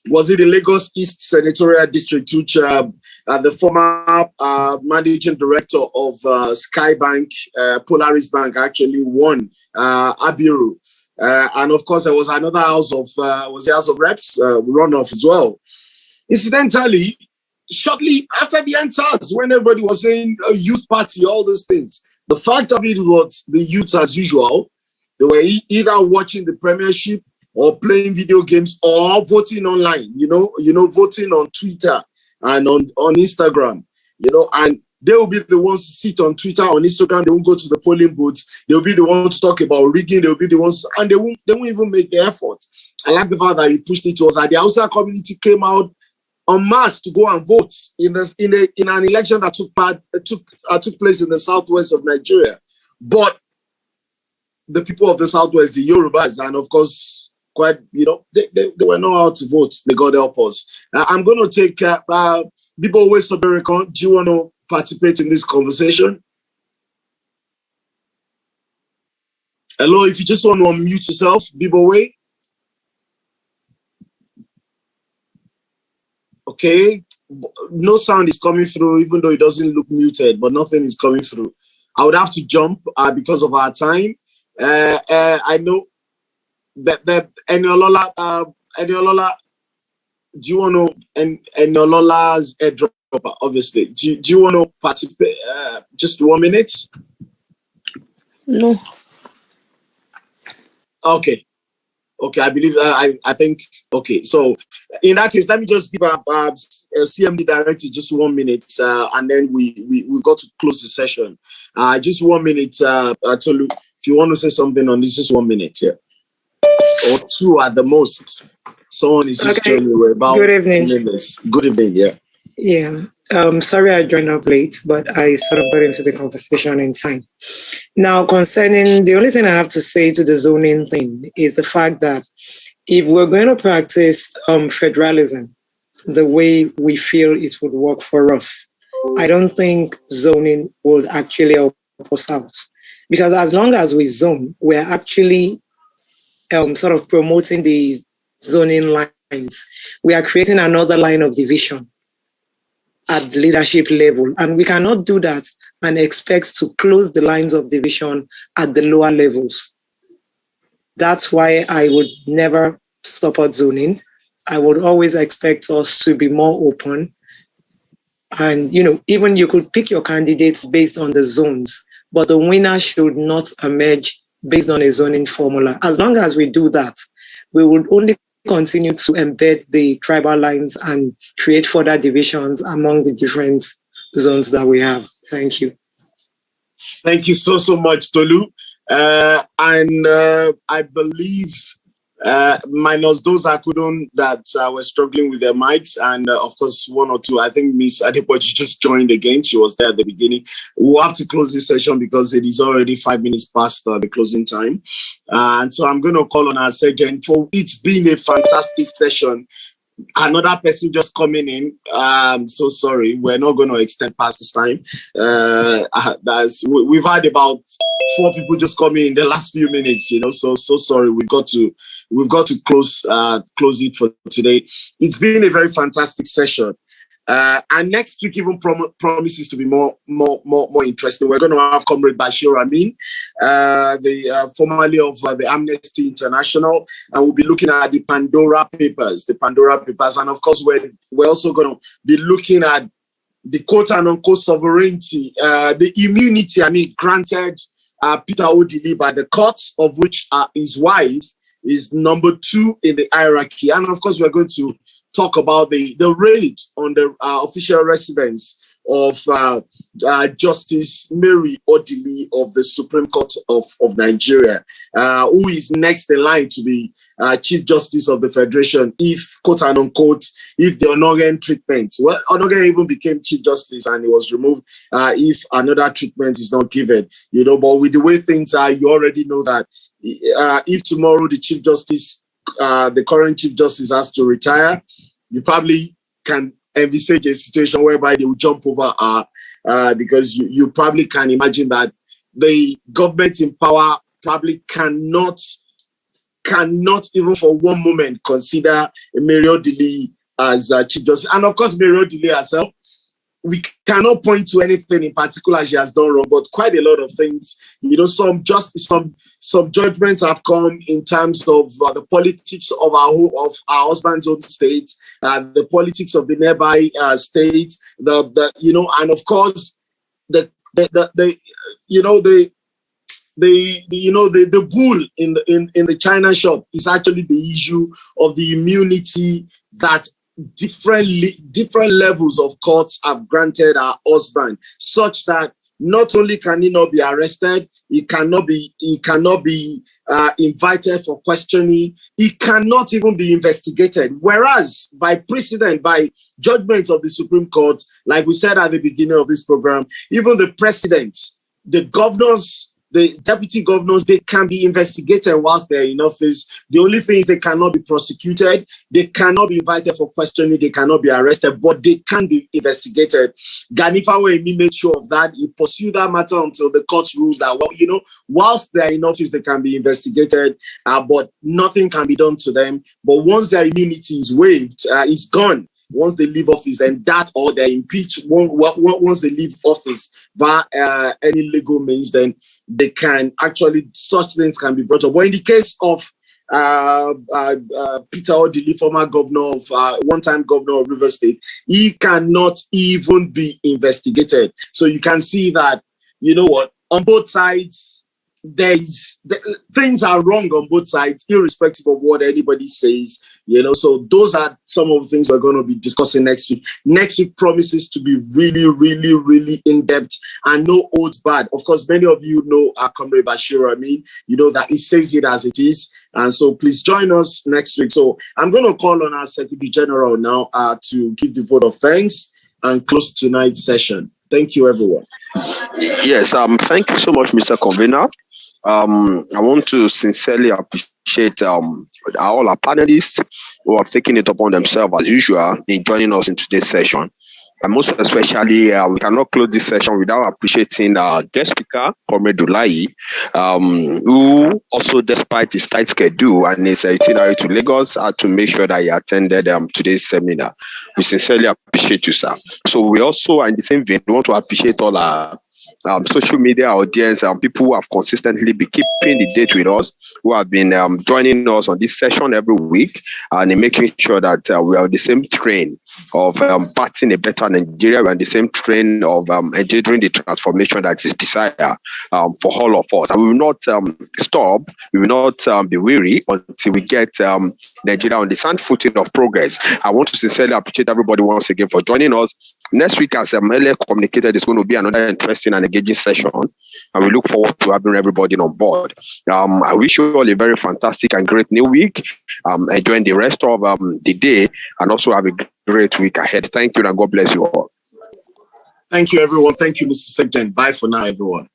was it the Lagos East Senatorial District, which the former managing director of Skybank, Polaris Bank, actually won, Abiru. And of course, there was another House of Reps runoff as well. Incidentally, shortly after the NSAS, when everybody was saying a youth party, all those things, the fact of it was the youths, as usual, they were either watching the Premiership or playing video games or voting online, voting on Twitter and on Instagram, and they will be the ones to sit on Twitter, on Instagram. They won't go to the polling booths. They'll be the ones to talk about rigging. They'll be the ones, and they won't even make the effort. I like the fact that you pushed it to us. That the Hausa community came out en masse to go and vote in an election that took place in the southwest of Nigeria. But the people of the southwest, the Yorubas, and of course, quite, they were not out to vote. They got help us. I'm going to take people always Sobericon. Do you want to participate in this conversation? Hello, if you just want to unmute yourself, Bibowe. Okay, no sound is coming through, even though it doesn't look muted, but nothing is coming through. I would have to jump because of our time. I know that Eniolola, do you want to, Eniolola's airdrop, obviously. Do you want to participate? Just 1 minute? No. Okay. Okay, I believe, I think, okay. So in that case, let me just give a CMD director just 1 minute, and then we've got to close the session. Just 1 minute, Tolu, if you want to say something on this, just 1 minute, yeah. Or two at the most. Someone is just telling me about. Good evening. Good evening, yeah. Yeah. Sorry I joined up late, but I sort of got into the conversation in time. Now, concerning, the only thing I have to say to the zoning thing is the fact that if we're going to practice federalism the way we feel it would work for us, I don't think zoning would actually help us out. Because as long as we zone, we're actually sort of promoting the zoning lines. We are creating another line of division at the leadership level. And we cannot do that and expect to close the lines of division at the lower levels. That's why I would never support zoning. I would always expect us to be more open. And, even you could pick your candidates based on the zones, but the winner should not emerge based on a zoning formula. As long as we do that, we will only continue to embed the tribal lines and create further divisions among the different zones that we have. Thank you. Thank you so much, Tolu. I believe minus those that were struggling with their mics, and of course one or two. I think Miss Adepoji just joined again. She was there at the beginning. We'll have to close this session because it is already 5 minutes past the closing time, and so I'm going to call on our surgeon. For it's been a fantastic session. Another person just coming in. I'm so sorry. We're not going to extend past this time. We've had about 4 people just coming in the last few minutes. So sorry. We've got to close it for today. It's been a very fantastic session. And next week even promises to be more interesting. We're going to have Comrade Bashir Amin, formerly of the Amnesty International, and we'll be looking at the Pandora Papers. And of course, we're also going to be looking at the quote-unquote sovereignty, the immunity, granted Peter Odili by the court, of which his wife is number 2 in the hierarchy. And of course, we're going to talk about the raid on the official residence of Justice Mary Odili of the Supreme Court of Nigeria, who is next in line to be Chief Justice of the Federation if, quote unquote, if the Onogen treatment, well, Onogen even became Chief Justice and he was removed if another treatment is not given, but with the way things are, you already know that if tomorrow the Chief Justice the current Chief Justice has to retire, you probably can envisage a situation whereby they will jump over because you probably can imagine that the government in power probably cannot even for one moment consider Mary Odili as Chief Justice. And of course, Mary Odili herself, we cannot point to anything in particular she has done wrong, but quite a lot of things. Some judgments have come in terms of the politics of our husband's own state, the politics of the nearby state, and of course the bull in the China shop is actually the issue of the immunity that different levels of courts have granted our husband, such that not only can he not be arrested, he cannot be invited for questioning, he cannot even be investigated. Whereas by precedent, by judgments of the Supreme Court, like we said at the beginning of this program, even the president, the governors, the deputy governors, they can be investigated whilst they're in office. The only thing is they cannot be prosecuted, they cannot be invited for questioning, they cannot be arrested, but they can be investigated. Ganifa made sure of that. He pursued that matter until the court ruled that, whilst they're in office, they can be investigated, but nothing can be done to them. But once their immunity is waived, it's gone. Once they leave office, and that or they're impeached, once they leave office via any legal means, then they can actually, such things can be brought up. But in the case of Peter Odili, former governor of one-time governor of Rivers State, he cannot even be investigated. So you can see that, on both sides, things are wrong on both sides, irrespective of what anybody says. So those are some of the things we're going to be discussing next week. Next week promises to be really, really, really in-depth and no holds barred. Of course, many of you know Comrade Bashir Amin, that he says it as it is. And so please join us next week. So I'm going to call on our Secretary General now to give the vote of thanks and close tonight's session. Thank you, everyone. Yes, thank you so much, Mr. Convener. I want to sincerely appreciate all our panelists who have taken it upon themselves, as usual, in joining us in today's session. And most especially, we cannot close this session without appreciating our guest speaker, Comrade Ulayi, who also, despite his tight schedule and his itinerary to Lagos, had to make sure that he attended today's seminar. We sincerely appreciate you, sir. So we also, in the same vein, want to appreciate all our social media audience, people who have consistently been keeping the date with us, who have been joining us on this session every week, and making sure that we are on the same train of parting a better Nigeria. We are on the same train of engendering the transformation that is desired for all of us. And we will not stop, we will not be weary until we get Nigeria on the sound footing of progress. I want to sincerely appreciate everybody once again for joining us. Next week, as earlier communicated, is going to be another interesting and engaging session, and we look forward to having everybody on board. I wish you all a very fantastic and great new week. Enjoy the rest of the day, and also have a great week ahead. Thank you, and God bless you all. Thank you, everyone. Thank you, Mr. Sekjen. Bye for now, everyone.